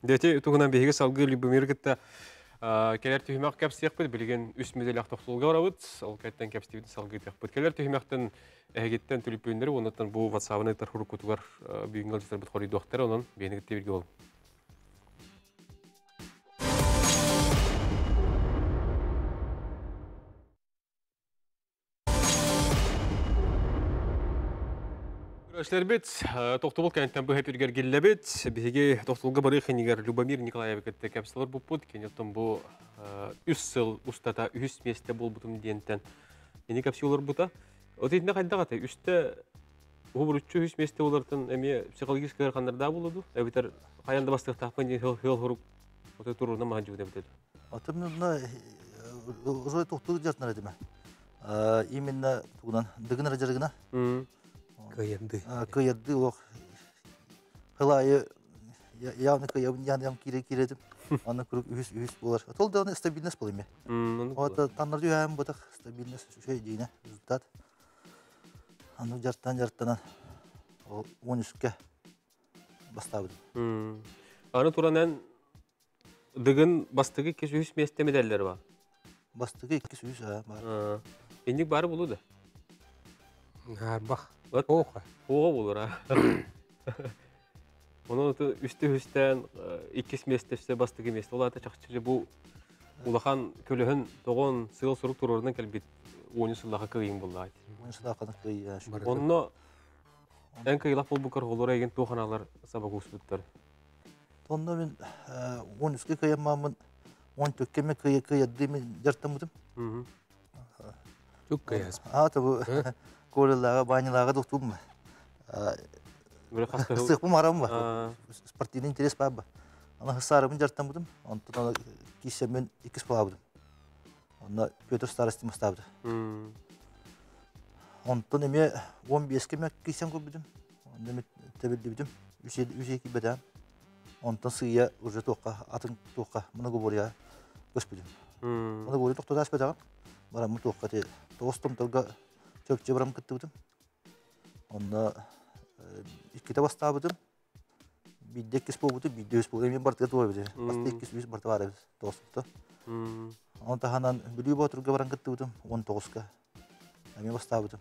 Speaker 1: Dete tuğunan behiге salgı libimir gitti. Keler tühümek kapsıyaq bud, bilgen üst müzelak toxtulga varabud. Ol kayttan kapsıyaq salgı tiyaq bud. Keler tühümekten әгеттен төліппендері, онаттан бұл ватсабыны тархуру кутугар бүйінгі алжыстар бұд қорейді оқтары, онын бейіні кетті бірге олым. Көрәшілер бет, тоқтыбыл кәнттен бұл әпергер келі бет, бейге тоқтылға бары қенегер Любомир Николаев кетті кәпсілер бұл бұд, кенеттен бұл үс сыл ұстата үс месте бұл бұтым дейінттен. Ені кәпсілер бұта. Отетінде қайда қаты, үсті ғубырытшы үс месте олардың әме психологическі қандарда болуды, әбітер қаянды бастық тақпен дейін хел ғұрып оты тұруына маған жүгіне бітеді.
Speaker 5: Атымына ұжай тоқтығы жартынар едіме. Именно туғынан дығынар жарығына.
Speaker 4: Кыйырды.
Speaker 5: Кыйырды оқ. Қылайы явны кыйыбын ям киредім. Аны күрік үйіс болар. Ол да стабильность бол еме. Ота танырды өйәм бұтық стабильность үшей дейіне результат. Аны жарттан 13-ке бастабыды.
Speaker 1: Аны туранан дығын бастығы кес үйіс месте медаллері ба?
Speaker 5: Бастығы 200 бар.
Speaker 1: Ендік бары болуды?
Speaker 4: Арбақ. Оға.
Speaker 1: Оға болыр, Onun üstü-üstten ikis mesleşte bastığı mesle. Ola da çaqçıcı bu ulağan kölühün doğun sığıl soruk turlarından kelbet 10 sıllağı kıyın buldu.
Speaker 5: 10 sıllağı kıyın.
Speaker 1: Onu en kıyılaq bol bu kargolora egen toğanalar sabak usulutlar.
Speaker 5: Onda ben 13'ke kıyamamın 14'ke mi kıyadığımı jartamıdım.
Speaker 4: Çok kıyas.
Speaker 5: Tabi korellağa, banyallağa doktum mu? Sıkpım aram var. Sportiyne interes var. Ona hısarımın jartamıdım. Ondan kisemin 2 palabudım. Onda Petr Starostin mastabdı. Ondan eme 15'ke mi kisem koydum. Ondan tebildim. 3-2 beden. Ondan sığıya uca toqqa, atın toqqa. Buna goborya göspüdüm. Ona goborya toqta da aspedağı. Baramı toqqa te. Dostum tolga çöpçe baram kıttı budum. Onda ikkite бастабыдым. Бидде кис болбуду, бидде өс болду. Мен бартыга туа биде. Баста иккис үс барты бар эбиз. Доступта. Онда ханан билүү батырга баран кеттибидим 19-га. Мен бастабыдым.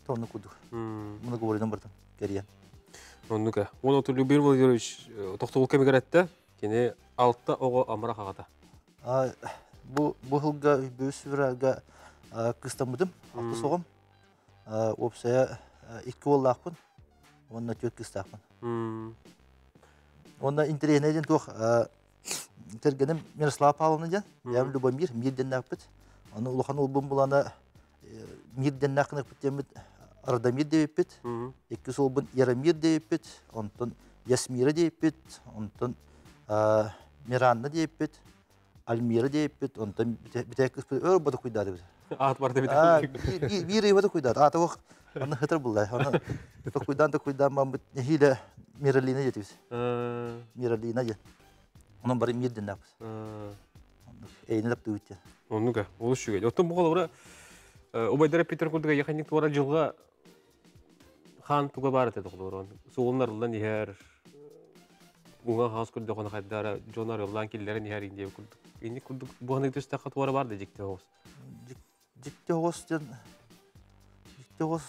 Speaker 5: Тону кудук. Муну говоридан бардым. Кериен.
Speaker 1: Оннука. Оны Любомир Владимирович тоқтоғыл кемегеретті, кені алтта оғы амыра қағата.
Speaker 5: Бұл жылға бөсірәға кыстамыдым, алты соғым. Опсая 2 оллақпын, онына 4 кыстақпын. Онына интернетен тоқ тергенім Мирослав Павловна ден, яғым Любомир, мирден нақпыд. Оны ұлыған олбым бұланы мирден нақынық біттемід Ардамир дейіппет, 2 солбын Ярамир дейіппет, онтын Ясмира дейіппет, онтын Миранна дейіппет, Альмира дейіппет, онтын бітәк кіспет, өр бады құйдады біз.
Speaker 1: Ат барды бітәк.
Speaker 5: Bir bada cuidado. Ata o onu hatırlar. Onu cuidando hile Miralina yetiz. Miralina ya. Onun bari mirden ne yapız. Eyni yaptı bitti.
Speaker 1: Onnuka. Olu şu geldi. Ottun bu kadar ora Obaydara Peter Kurduga yakınlık tuara жылға хан туга бар еді құлырын. Соғылнарылдан ехер уңа хас күрді қона қайдара жонар олан келдерін ехер инде күрдік. Енді күрдік бұғаны төстаққа туара барды жекте оғыз.
Speaker 5: Жекте оғыз ден... Жекте оғыз...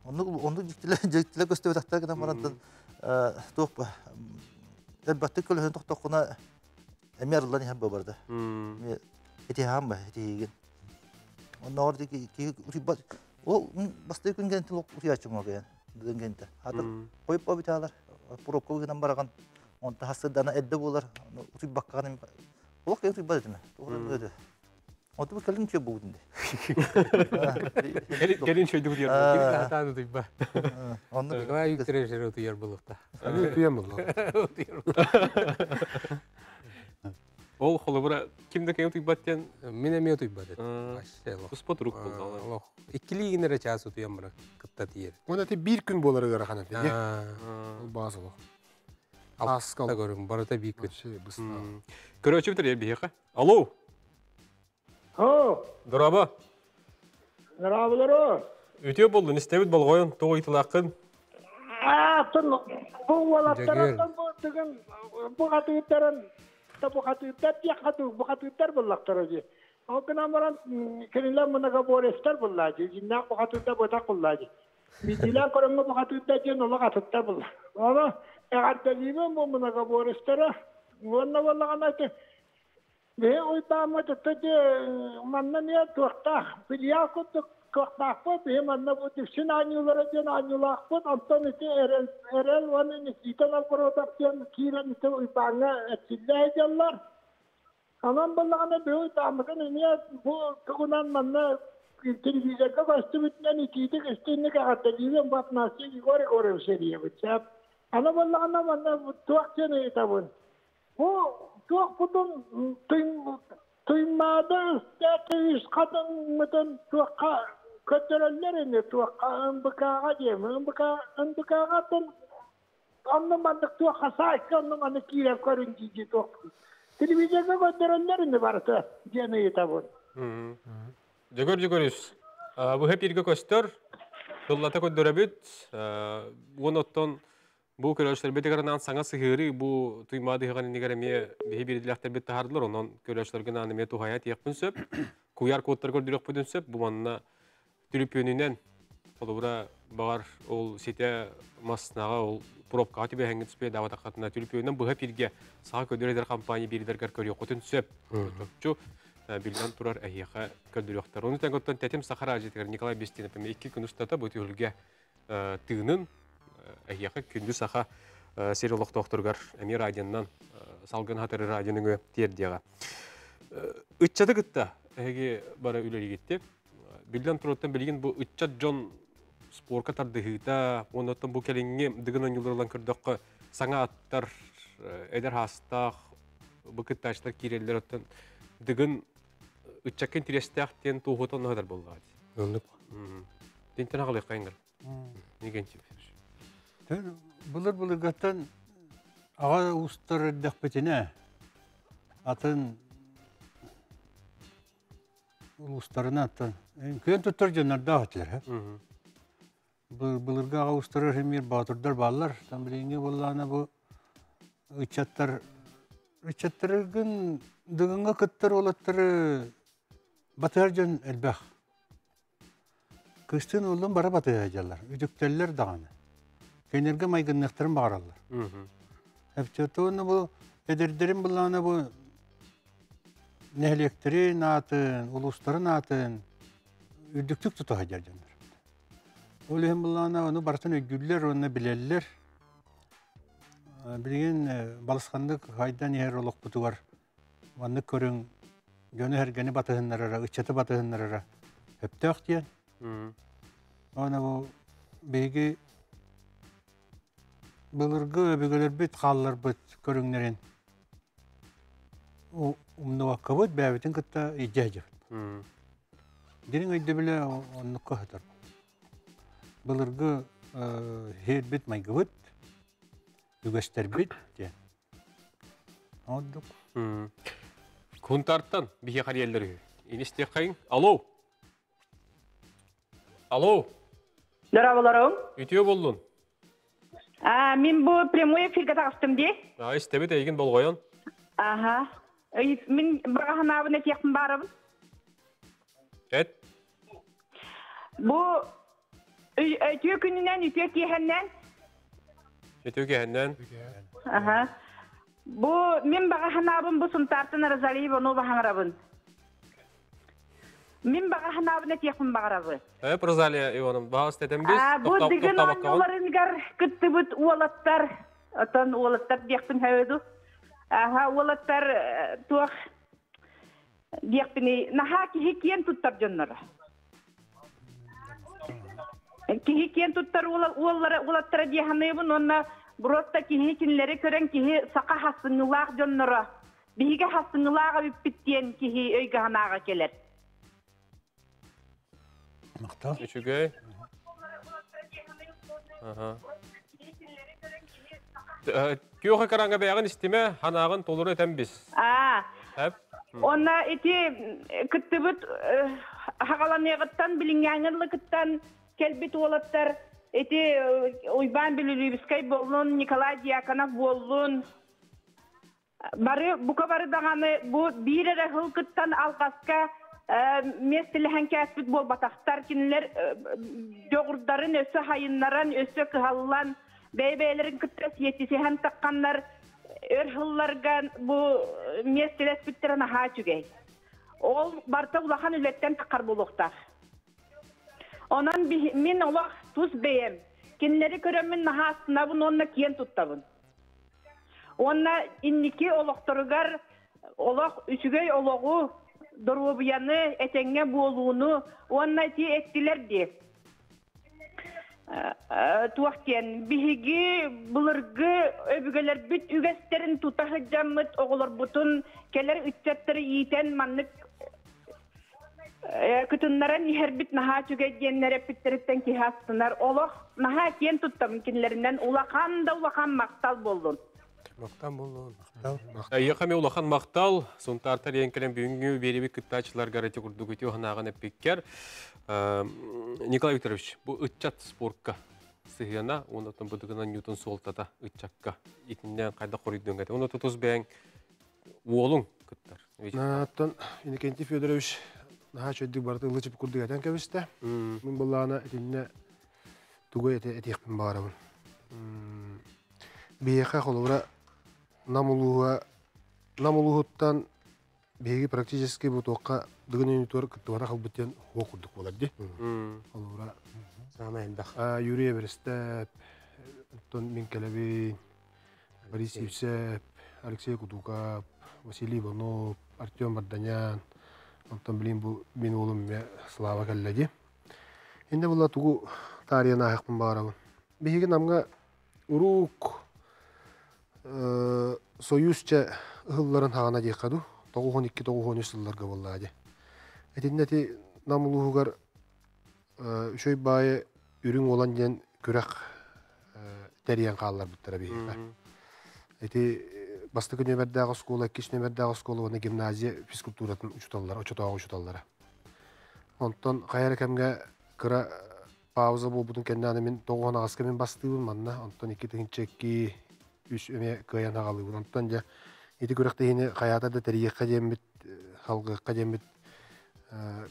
Speaker 5: Onu jektiler gösterip taktarken barandan top elbette kölün tokuna emerlan hem babarda. Etiham mı etihigin. Onun oradaki ki ribat o bastı gün gentil okuya açım yani. Dün gentil. Hatta koyup o bitalar. Proko giden barakan. Onda hastadan edde bolar. Ribakkanım. Olak ya ribat etme. Doğru öyle. Otu bakalım ki bu dinde.
Speaker 1: Gelin şöyle diyor.
Speaker 4: Hatanı duyba.
Speaker 5: Onu
Speaker 4: Kaya yüktireşir o tuyar bulukta.
Speaker 3: Abi duyamam.
Speaker 1: Ол холобра кимде кем түйбаттен
Speaker 4: Мен эме дuyba dedi.
Speaker 1: успа турук болду.
Speaker 4: Иккилигинере часу туям бара кытта тиер.
Speaker 3: Onda te bir gün boları gara kanat ya. Bazı o.
Speaker 4: Аскал көрүм барата бик көт.
Speaker 3: Şey bısta.
Speaker 1: Көрөчү битер я бияка. Алло.
Speaker 6: О,
Speaker 1: Дораба.
Speaker 6: нравило.
Speaker 1: Үтө болду, нестебит болгоюн, той тылакын.
Speaker 6: Тын бу валаттардан бу деген бу катыттарын бу катыттар бу катыттар буллактар ди. Окна маран келилер мынага борестер буллажы. Жинна бу катыттар бота куллажы. Бидилер көрөңгө бу катыттар жен ола катыттар булла. Ана эгартелибен бу мынага борестер. Онна боллаган айты. Ve uytama tuttu manna ne tuğta biliyor ki tuğta bu bir manna bu düşün anyulara can anyular bu anton ise erel onun itan produksiyon kiran ise uytana etkileyiyorlar. Aman ballağına bir uytamakın niye bu kunan manna televizyonda bastı bitmen ikidik üstünü kağıtlıyorum batması gore bir şey diyor. Ana ballağına manna bu tuğta ne tabun. Bu çok budun tuymada üst kadın mıdın tuğka kötürenlerini tuğka ımbıkağa diyeyim. Imbıkağa dın anlamadık tuğka sahip anlamadık kiyer körüncücü tuğka. Televizyonda kötürenlerini varsa diyemeyi tabun.
Speaker 1: Jogor. Bu hep irge köster. Dollata ködörabit. Onotton bu köröşler betegaran sana sihiri bu tuymады hagani nigarame bihi birilaktar bette hardılar ondan köröşlergen anime tu hayat yakpın söp kuyar kodlar gördürük pödün söp bu manna tülüp yönünden olubura bağar ol site masnağa ol probka ati be hangit spe davata katına tülüp yönünden bu hep irge sağa ködüreder kampanya biriler körüyor kotun söp şu bildan turar ahiyaha ködürüktür onu tengottan tetim sahara ajetikler Nikolay Bestinov 2 gün ustata bu tülge tığının Әйяқы күнді сақа сериолық тоқтырғар әме радионнан салғын хатыры радионың тердеға. Үтчаты күтті әйге бара үлері кетті. Білден тұрыттан білген бұл үтчат жон спорқа тардығыда, онаттан бұл кәліңе дығынан юлырылан күрдіққа саңа аттар, әдер хастақ, бұл күтташтар керелер өттен дығын үтчаккен тирестіқтен туғытын ғадар болды. Дентен ағылық қайыңғыр. Неген теп?
Speaker 2: Булыр гаттан аға устар дәқпетіне атын улустарына аттан. Көн туттар жаннарда атылар. Былырга аустырыр хемир батырдар баллар. Там билинге боллана бу ычаттыргын дыгынга кыттар олаттары батыр жан элбах. Кыстын улун бара батыр жаллар. Үдүктеллер даганы. Кенерге майгынныктарын багаралар. Хепчетоны бу эдердерин буллана бу нәһлектерин атын, улустарын атын үдүктүк тута хаҗарҗаннар. Ул һәм буллана аны бартын өйгүлләр, аны биләлләр. Билген балысқандык хайдан яр олық буту бар. Аны көрүң, жөне һәргәне батыһыннарара, ычаты батыһыннарара. Хөптәк дигән. Аны бу беге былыргы бөгөлөр бит халлар бит көрүңнәрен. Умны вакыт бәбитен кытта иҗәҗә. Дирин өйдә белә аны кахтар. Былыргы һәр бит майгыт. Үгәстер бит. Оддук.
Speaker 1: Күнтарттан бие карьерләре. Инесте кайын. Алло. Алло.
Speaker 7: Здраволарым.
Speaker 1: Үтүе болдун.
Speaker 7: Мен бу прямой эфирге тагыстым ди.
Speaker 1: Истебе дейген болгоyon.
Speaker 7: Ага. Мен баганабын этекпин барыбын.
Speaker 1: Эт.
Speaker 7: Бу өтө күнүнөн үтө кийһеннен.
Speaker 1: Өтө кийһеннен.
Speaker 7: Ага. Бу мен баганабын бу сунтартын Розалиева ну баганабын. Мен баганабын этекпин багарабы.
Speaker 1: Розалия Ивановна, багас тетембиз.
Speaker 7: Бу диген анларынгар кыттыбыт уолаттар. Атан уолаттар дияқпин хәведу. Ага, уолаттар туақ дияқпини. Наха кихикиен туттар жоннара. Кихикиен туттар уолаттара дияханыбын, онна бұротта кихикинлері көрен кихи сақа хасыңылақ жоннара. Биге хасыңылаға биппиттен кихи өйгі ханаға келер.
Speaker 2: Мақтал.
Speaker 1: Üçüge. Aha. Күйөкө караңга бәягын истеме, ханагын толур этем биз. Хәп.
Speaker 7: Онна эти кыттыбыт хагаланегыттан билингәңерлыктан келбит олаттар эти уйбан билибискай болун, Николай Дьяконов болун. Бары бука бары даганы бу бирере хылкыттан алгаска местелеген кәсбит бол батақтар кинилер жогурдарын өсө хайыннаран өсө кыһаллан бәйбәйлерин кыттас етисеһен такканнар өрхылларган бу местелеспиттерен аха чүгей. Ол барта улахан үлеттен тақар болуқтар. Онан мен олақ туз бейем. Кинилери көрөмін наха астынабын, онна киен туттабын. Онна инники олоқтырыгар олақ үсүгей олоғу Дорубияны этеңге болуunu онна ти эттилер ди. Туактен биһиги булыргы өбүгөлөр бүт үгестерин тутахыжамыт оголор бутун келер үтчаттары иитен маннык күтүннаран ихербит наха чүгеденнер эпиттериттен кихастынар олох наха кен туттам кинлеринен улахан да улахан мактал болдун.
Speaker 4: Мактан болдун.
Speaker 1: Яқаме улахан мақтал, сонтартар енкелен бүгінгі беребі күттачылар гарати күрді күтеу ханағын әппеккер. Николай Викторович, бұл үтчат спортқа сығына, онытын бұдығынан Ньютон солтата үтчакка етінден қайда қорыйдың әді. Оны тұтыз бәң уолың күттар.
Speaker 3: Наттан, Иннокентий Федорович, наға чөйдік барды ұлычып күрдік әтен кәбісті. Мен бұллағына әтінне түгі әтекпін бағарабын. Бейеқа қолуыра намулуғыттан бейгі практически бұтуаққа дұғын өнітуар күттуара қалбыттен оқырдық болады. Қолуыра Юрий Эверестеп, Антон Минкелевин, Борис Евсеп, Алексей Кудуков, Василий Иванов, Артем Марданян, Антон Блин олым Слава Каллади. Енді бұла тұғу тарихына аяқпын бағарабын. Бейгі намға ұруқ Союзча ылларын хағана дейқаду, 92-93 жылларға болады. Әтіндәті намылуғығар үшөй байы үрің olan ден күрәқ тәриян қалалар бұттара бейіға. Әті бастығы нөмердағы скола, кеш нөмердағы скола, оны гимназия физкультуратын ұчыталлар, ұчытауға ұчыталлара. Онтон қайыр кәмге кыра пауза болбудun кеннаны мен тоғуан ағасқа мен бастыбын манна. Онтон 2-2 үш өме кыян ағалыбын. Онтон жа еті көріқті ені қаята да тәрейекқа жембіт, халғыққа жембіт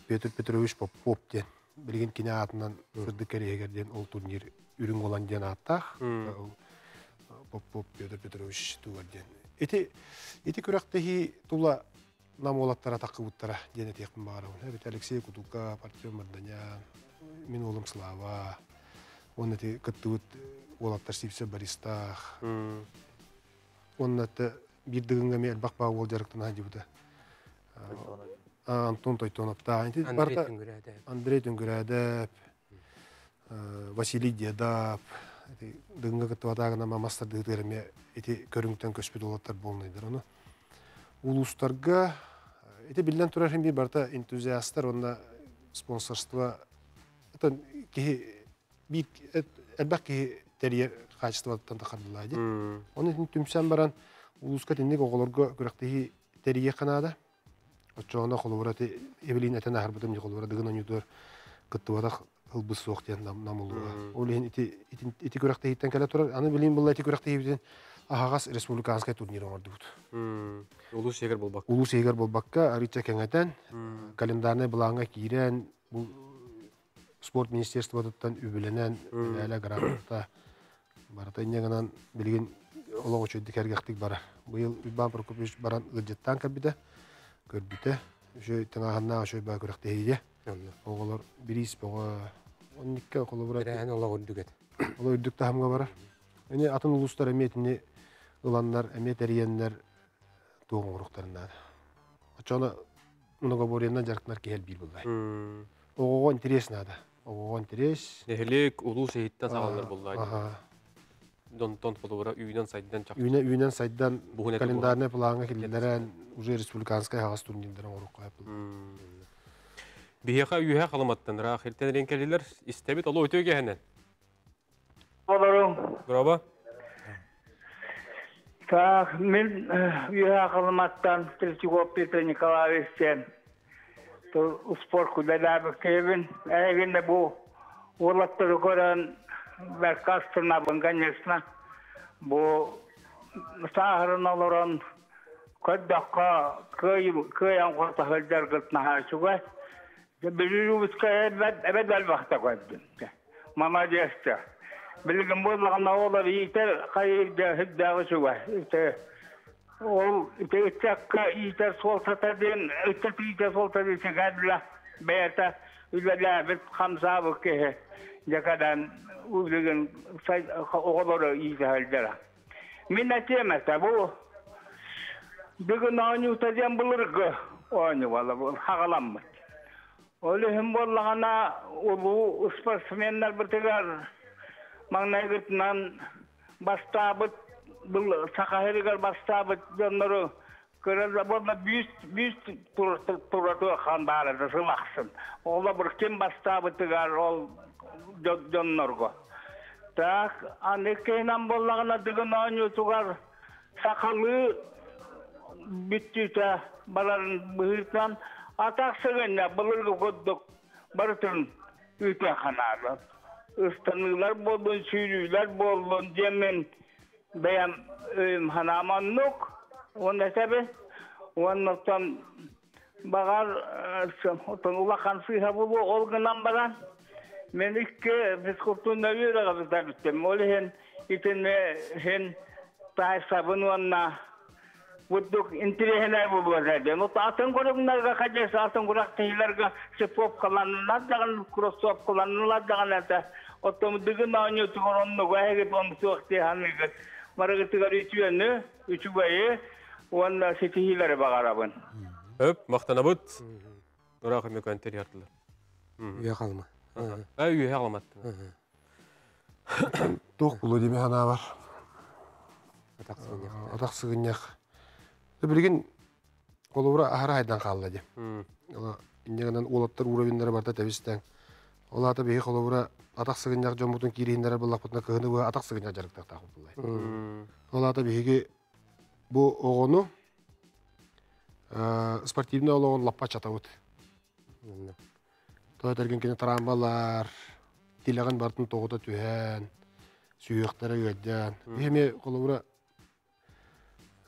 Speaker 3: Петр Петрович Попов ден. Білген кене атынан сұрды кәрегерден ол турнир үрін olan ден аттақ. Попов Петр Петрович туғар ден. Еті көріқті тула нам олаттара тақы бұттара дене текпін бағарауын. Әбет Алексей Кутука, Артем Марданян, мен олым Слава, оны те күтті өт олаттар сепсе Баристақ. Оны әтті бірдігінгі ме әлбақ бағы ол жарықтан әді бұды. Антон Тойтоновта. Андрей Түнгірәдіп, Василий Дедап. Дығынғы күтті ватағына мастар дығдырыме көріңтен көшпеді олаттар болнайдыр оны. Улустарға, это билден турарым бир барта энтузиасттар, онна спонсорство, это әлбәк ки тәрие качестводан тахардылайды. Оны түмсән баран улуска теннек оголорго көрәктеги тәрие канада. Очоғына қолыбыраты Эвелин әтен ахарбытым қолыбыра дығын онюдор кыттывадақ хылбыз соқтен намылуға. Олеген ити көрәктеги иттен кәлі турар, аны білейін бұл әти көрәктеги бітен Ағағас республиканскай турнир оңарды бұд.
Speaker 1: Улус егер болбақ.
Speaker 3: Улус егер болбаққа аритча кәңәтен, календарны бұлаңға кейрен, спорт министерстводыттан үбіленен, әлі грамотта барата инегінен білген олық өчөйді кәргәқтік бара. Бұйыл Үлбан Прокопьевич баран ғыджеттан кәбіді, көрбіті, үшөй тыңағанна үшөй ба көріқті ейде. Оғылар біріс бұға, 12 қолы бұра.
Speaker 4: Бірәйін олақ үрдік еді.
Speaker 3: Олақ үрдік тағымға барар. Әне атын ұлыстар әметіне ұланлар, әмет әриенлер туғын ғұрықтарынады. Очаны ұнығы бореннан жарқынар кейел бейл бұлдай. Оғуға интерес нады. Оғуға интерес.
Speaker 1: Нәхілік ұлу сейттен сағалар бұлдай. Дон қолуыра үйінен сайдан чақ.
Speaker 3: Үйінен сайдан календарны планға келдерен уже республиканскай хағас турнирдерін ғұрыққа әпіл.
Speaker 1: Бейеқа үйе қалыматтан рақ ертен ренкелілер істебет олы өтеуге әнен.
Speaker 6: Оларым.
Speaker 1: Браба.
Speaker 6: Так, мен үйе қалыматтан Тречиков Петр Николаевичтен спорт күдәләбі кебін. Әйгенде бұл олаттыры көрін Беркастырна бын, конечно. Бұл сағырын олырын көддаққа көйен қорта хөлдер қылтына хашуға. Білірубізгі әбәд әлбақта көдді. Молодецті. Білгін болғана олар етер қайырды хүддағы шуға. Ол үтекка етер солтатаден, үтер солтаден сәгәділі бәйірті үләлі біт қамсабы кеге. Жакадан үлген оғылары ете әлдері. Мен әтемәсті бұл бүгін ойнуытаден бұлырғы ойны бала бұл хағаламыз. Олығын болғана ұлу спортсменлер біртігер маңнайғытынан бастабыт, бұл сақахерігер бастабыт жонлары көрілді болда бүйіст тұраты қандарыды сылақсын. Ола бір кем бастабытығар ол жонларға. Так, анекейнан болғана дүгін ойнуытығар сақалы бүттіті баларын бұғыртан атақсығына бұлырғы көддік бұрытын өте қанады. Ыстанылар болдың, сүйрүйлер болдың, демен бәйім өйім ханаман нүк. Онда сәбі, оннықтан бағар ұлақан сыйға болу олғынан баран. Мен үкке физкультурна үйріға біздер біттім. Олы етін тайсабын онна Буддук интересная бубазаде. Но атын көрүңнәргә хаҗасы атын күрәк тиләргә сепоп каланнар даган кроссоп каланнар даган әтә. Оттом дигән аня тугырынны гәһәге бом сөхте ханлыгы. Марга тигәр ичүне, ичүгәе, онда сетиләре багарабын.
Speaker 1: Өп, мактанабыт. Нурак мекан териятлар.
Speaker 4: Үйе қалма.
Speaker 1: Үйе қалматты.
Speaker 3: Тоқ булу деме хана бар.
Speaker 4: Атақсығынеқ.
Speaker 3: Білген қолуыра ахара айдан қалды де. Инегінен олаттар уровенлері барда тәбістен. Олаты бейі қолуыра атақсығынеқ жомутын кейрейіндері бұлақ бұтына кығыны бұға атақсығынеқ жарықтақ тақып бұлай. Олаты бейіге бұл оғыны спортивный олығын лаппа чатауыд. Тойтарген кені трамбалар, тилеген бартын тоғыта түйен, сүйектері өйден. Беме қолуыра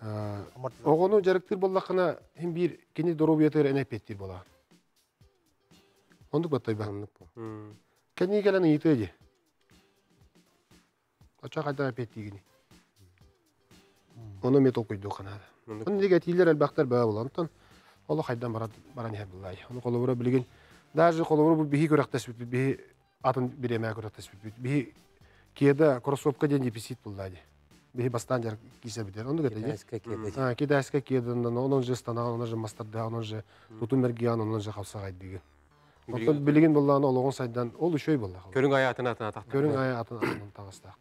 Speaker 3: оғыну жарықтыр боллақына hem bir keni dorobiyatır enepettir bola. Onduk battay ben. Keni gelen iyiydi öyle. Açak ayda epetti gini. Onu metol koydu kanada. Onun diye tiler elbaktar bağı bulantan. Allah haydan baran yabillahi. Onu koluvura bilgin. Daha koluvura bu bihi görak tasbit bihi atın bir yemeğe görak tasbit bihi kiyada krosopka diye pisit bulladı. Bihi bastancar kise bider. Onu kadar. Ha, kidaska kiyadan onun jestana onun je mastarda onun je tutun mergiyan onun je xavsagaydı bilgin. Ondan bilgin bullağını oloğun saydan ol şöy bulla.
Speaker 1: Körün ayatına atına taktı.
Speaker 3: Körün ayatına atına tağıstaq.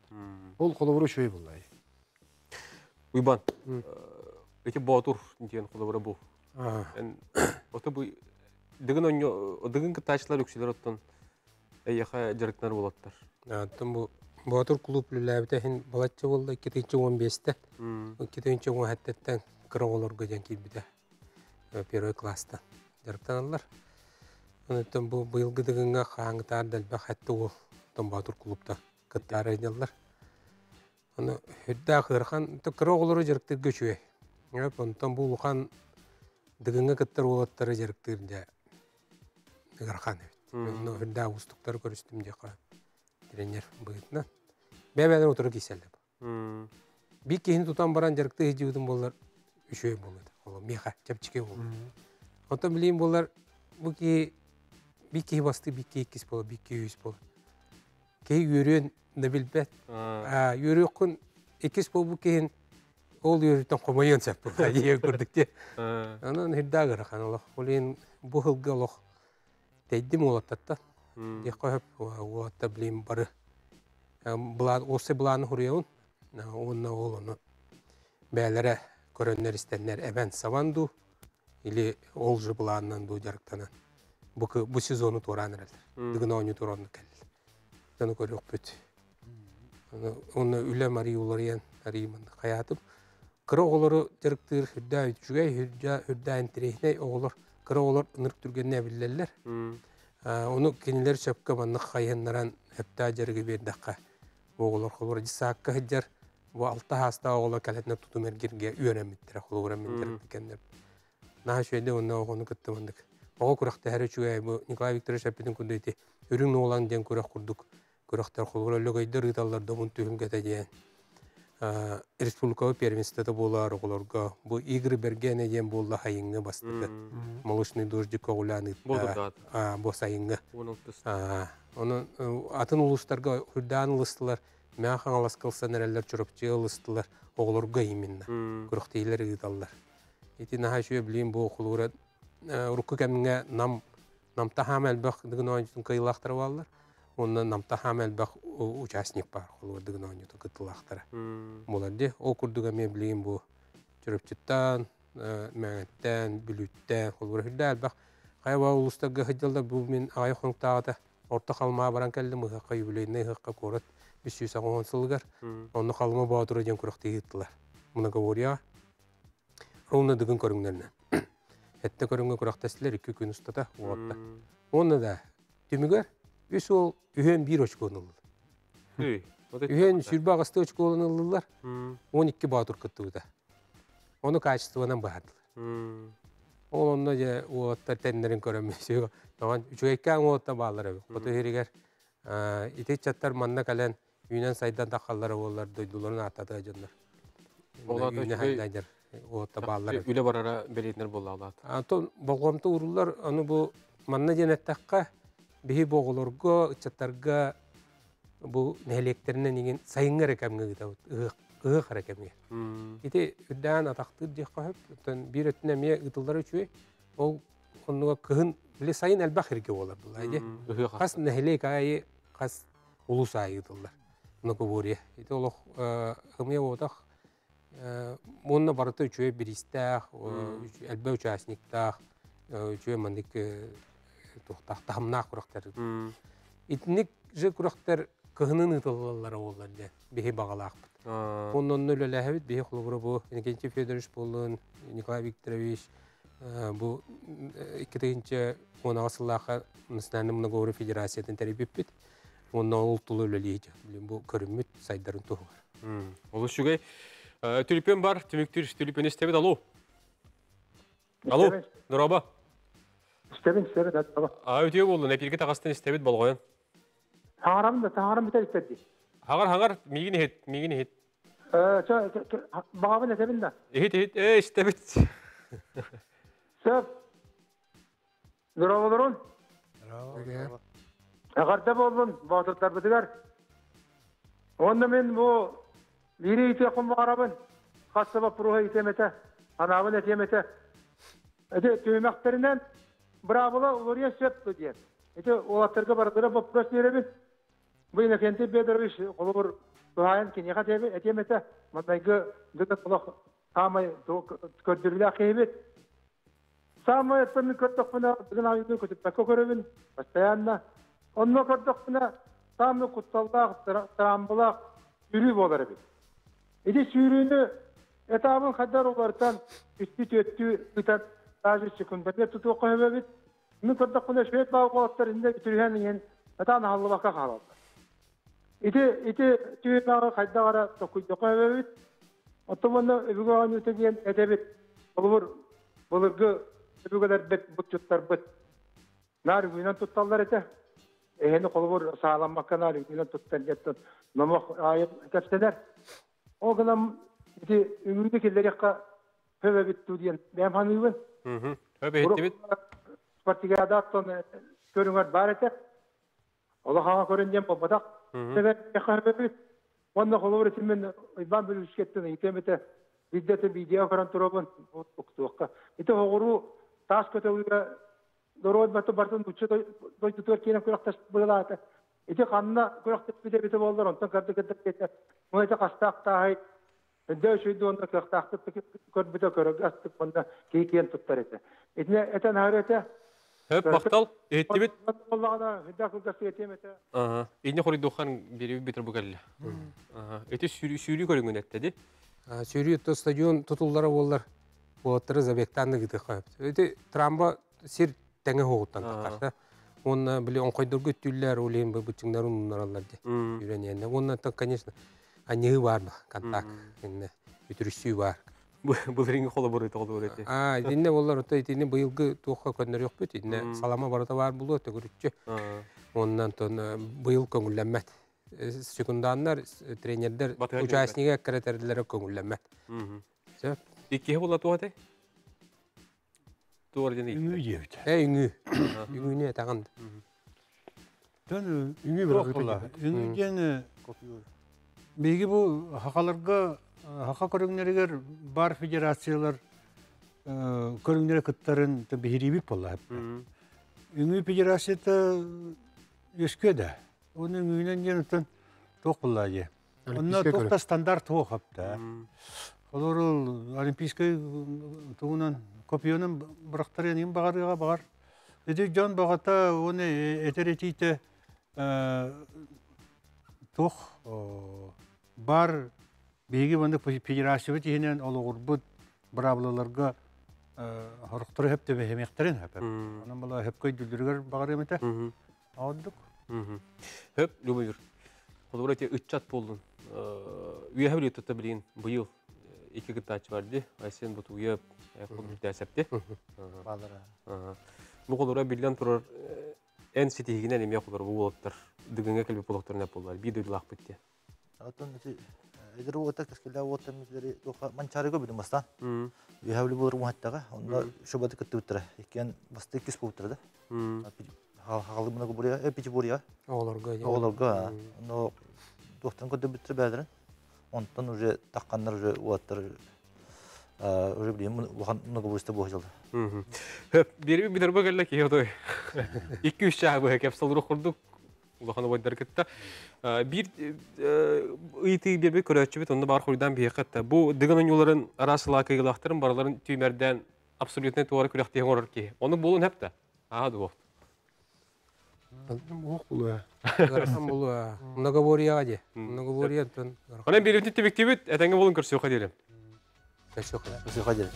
Speaker 3: Ol koluvura şöy bullay.
Speaker 1: Uyban. Eti botur diyen koluvura bu. Ota bu dıgın kıtaçlar yükseliyor ottan. Eyyaha jarıklar bolatlar.
Speaker 4: Аттан бу Батыр клуб лүләбитәһин балаччы булды 2-15-тә. 2-17-тән кырыгыларга җан килбидә. Первый класста. Дәртәнләр. Аттан бу быелгы дигәнгә хаңтар дәлбә хәтта ул тон Батыр клубта кыттар әйдәләр. Аны хәддә хырхан кырыгылары җирктә göçүе. Яп онтан бу хан дигәнгә кыттар улаттары җирктә гырхан. Мен хәддә устуктар күрстем дия. Тренер быйтна. Бәбәдән утырып киселде. Бик киһин тутан баран жарыкты һиҗүдән булар үшөй булды. Ул меха чапчыке булды. Ата билим булар бу ки бик ки басты бик ки кис булды, бик ки үс булды. Кей йөрен дә билбәт. Йөрөкөн икис бу киһин ул йөртән комаян сап булды. Ягы күрдүк. Анан һиддагыр ханлык. Улин бу хылгалык тәйдим улаттатта. Яқып ва таблим бары. Осы буланы хурыяун. Онна олону бәләре көрөннәр истәннәр әбән саванду или олжы буланнан ду жарыктана. Бу сезону тораныр. Дигән ойны торанны кел. Таны көрөк бит. Онна үлә мари уларыян аримын хаятып. Кырыгылары жарыктыр хүддә үчүгә хүддә интерехне оглар кырыгылар нырк түргәнне билләләр. Onu kendileri çöpke banlık hayınlaran hepta jargı berdaqqa. Oğullar xolur jisaqqa hıjar. Bu alta hasta oğullar kaletine tutum ergirge üyenemittir. Xolur mindir dikenler. Naha şöyle onu oğunu kıttımandık. Oğu kuraqta her üçüge bu Nikolay Viktorovich Apidin kundayti. Ürün oğlan diyen kuraq kurduk. Kuraqtar xolur lögaydır ıtallar da bunu tühümgete diyen. Республикалық первенствода болар оғыларға. Бұл игры бергене ден болла хайыңы бастыды. Молочный дождик оғыланы. Бұл сайыңы. Оның атын ұлыстарға үрдан ұлыстылар. Мән қаңалас қылсан әрәлер чұрапчы ұлыстылар. Оғыларға именно. Күріқтейлер ұйдалар. Еті наға шөе білейін бұл оғылыра. Ұрықы кәмінге намтахам әлбақ дұғын ойыншын қиылақтары балылар. Ondan namta hamel bak участник бар. Ол дигән ойны кытылактыра. Буларды о курдуга мен билем бу. Чөрөпчеттан, мәгәттән, бүлүттән, ул бирдә бак. Кайва улустагы хыҗылда бу мен ай хонтагыда орта калма баран келдим. Хакы юлейне хакка корат 510 сылгар. Оны калма баатыры дигән курыкты йыттылар. Муна говоря. Ровно дигән көрүңнәрне. Хәтта көрүңгә курактаслар 2 күн устата уатта. Оны да төмүгәр Üs ol ühen bir oçko olunurlar. Ühen sürbağı oçko olunurlar. 12 bağdır kıttığı da. Onu kaçtıvadan bağırdılar. Onunla ya o atlar tenlerin körünmesi. Tamam, üçüyken o atlar bağları. O da heriger. İte çatlar manna kalan Yunan saydan takalları olurlar. Duyduların atadığı canlar. O atlar bağları.
Speaker 1: Üle barara belirtler bolla Allah'ta.
Speaker 4: Bağlamda uğurlar. Onu bu manna cenettakka Bihi boğulurga, çatarga bu neheleklerine negen sayınga rekamga gidavut, ığıq rekamga. İte üdden ataktır diye kahıp, bir ötünemeye ıtılları üçüye, onunla kıhın bile sayın elbaq erke olar bulaydı. Kas nehelek ayı, kas ulus ayı ıtıllar. Onu kuburiye. İte oluq hımıya oğudaq, onunla barıta üçüye bir istaq, elbə üçasniktaq, üçüye mandik Tahtamna kuraktar. İtnik je kuraktar kıhının ıtılları olurlar. Bihi bağalaq. Ondan öyle lehebit bihi kuluburu bu. Nikenci Fedoroviç bolun, Nikolay Viktorovich bu 2. Оны асыллаха Национальный многоуровневый федерациятын теребиппит. Оны ултулы өлелейді. Бұл көріммет сайдарын туғылар.
Speaker 1: Ол үшігей. Түліпен бар, түміктір түліпен істебет, алу. Алу, Нұраба.
Speaker 6: Істебін,
Speaker 1: Өтеу болу, нәпелге тағастан істебет болғойын.
Speaker 6: Таңарам бітер істеді.
Speaker 1: Хағар, мегін ехет.
Speaker 6: Бағабын әтебін да.
Speaker 1: Ехет, істебет.
Speaker 6: Сөп. Нұрабалырын. Ағарда болдың, батырттар бітігер. Онда мен бұл бері ете құм бағарабын. Қасыбап бұруға етемете, анабын етемете. Түймәқтерінен бұрабылы ұлырия сөпті дейін. Олаттарға бардыра бұл құрас беребін. Бұл екенті бедіргіш қолы бұр бұғайын кенеға етемете. Мұндайғы дүді құлық самай көрдірілі ақейбет. Самай әтпәмін көрдік бұна бүгін айыдың көтіппәкі көребін. Постоянно. Онны көрдік бұна самай құтталдақ, трамбылақ сүйрі болар бит. Сүйріні этабын қадар олардан үсті-төтті үтәт даже секундерде тұтуы қойып бит. Мен көрдік бұна шөйет бағы қолаттар інде бүтіргенен этаны халғы баққа қалалды. Түйет бағы қайдағара тоқүйді қойып бит. Отты бұны өбігі оған өтеген әдебет. Бұлырғы өбігілер бет бұтчыттар бұт. Нар үйінен тұтталдар еті. Eheni kolubur sağlanmakka nari gülen tuttan gettin namak ayıp kapseler. O gılam iti ümürde kelleri yakka höve bittu diyen ben hanıyım.
Speaker 1: Höve etti bit.
Speaker 6: Partigada attan körünger barete. Allah hava köründen papadak. Sever yakka höve bit. Onda kolubur itimin ben bir üşkettin itemete biddete video karan turabın oktuğukka. İti hoğuru taş kötevüge Дород баты бартын бүтчі дой тұтуар кейінен көріқташ бұлылаты. Эти қанына көріқташ бите болдар, онтан карды кетті. Мұны эти қастақтағай, үнді өшейді онда көріқтақты көрбіті көрігі астық онда кейкен тұттар еті. Етіне әтен әрі еті.
Speaker 1: Хөп, бақтал, етті бит.
Speaker 6: Олағына хүдда күлгасы етем еті.
Speaker 1: Едіне қорайды оқан береуі бетір бұғалі. Еті сүйрі көріңін әтті, де?
Speaker 4: Сүйрі етті стадион тұтылдары олар. Олаттары забектанды кеті қойып. Еті трамба сер тәңе хоғыттан таққарса. Оны біле оңқайдар көттүлілер олейін бұл бүтіңдер ұныралар де. Үйренейінне. Оны так, конечно, анығы бар контакт. Үтіріссүй бар.
Speaker 1: Бұл реңі қолы бұры тоғылды өреті.
Speaker 4: Едіне олар өті етіне бұйылғы туыққа көнер жоқ бөт. Едіне салама барыда бар бұлы өті көрітші. Онынан бұйыл көңілленмәт. Секунданлар, тренердер участниге әккаретерлері көңілленмәт.
Speaker 1: Иккеге бола туғатай?
Speaker 2: Үңі жебіт.
Speaker 4: Үңі. Үңіне тағанды.
Speaker 2: Үңі бір қыла. Үңі жені бейгі бұл хақаларға, хақа көріңнерігер бар федерациялар көріңнері күттарын бейіребіп бола. Үңі федерацияты өскеді. Оның үңінен жен ұттан тоқ бола же. Онына тоқта стандарт тоқ апта. Олар олимпийский туғынан копионын бұрақтар енген бағарыға бағар. Эти жан бағата оны этеретейті тоқ бар бейгі бәнді федерация бәтейінен олы ғұрбыт бұрабылыларға ғұрықтыры хөпті бәхемектірін хөпіп. Онын бұла хөпкөй дүлдіргер бағар еметі. Ауыддық.
Speaker 1: Хөп, любы жүр. Қолы өте үтчат болдың. Үйе білі тұтта білейін бұйыл. İki gıttaç vardı. Aysen bu tuyup kulüp dersepti. Bu kolora bilden turur en sitihine neme kolor bu bolotlar. Dıgınga kelbi bolotlar ne bollar. Bir duyulaq bitti.
Speaker 5: Atan edir o tak keskila o temizleri doğa mançarıga bidim bastan. Üyevli bulur muhattaga. Onda şobatı kıttı bittire. İkken bastı ikis bu bittirdi. Halı buna buraya epici buraya. Oğlarga. Onu doktorun kodu bittire bedirin. Ondan уже taqqanlar уже uatlar уже bileyim много bursta bu hocaldı.
Speaker 1: Hep biri bir darba geldi ki yodoy. 2-3 şahı bu hep salırı kurduk. Ulaqana boylar gitti. Bir iti bir köröçü bit onda bar xurdan bir haqiqatda. Bu diğanın yolların arası laqıqlaqtırın baraların tüymerden absolutne to'g'ri kuraq degan olar ki. Onu bolun hep de. Ha bu.
Speaker 4: Гарасан бұл многоворияға де. Многовория.
Speaker 1: Ona bir ünlü tebrik tebrik, etenge bolun kürsü yok edelim.
Speaker 4: Köşük.
Speaker 5: Köşük edelim.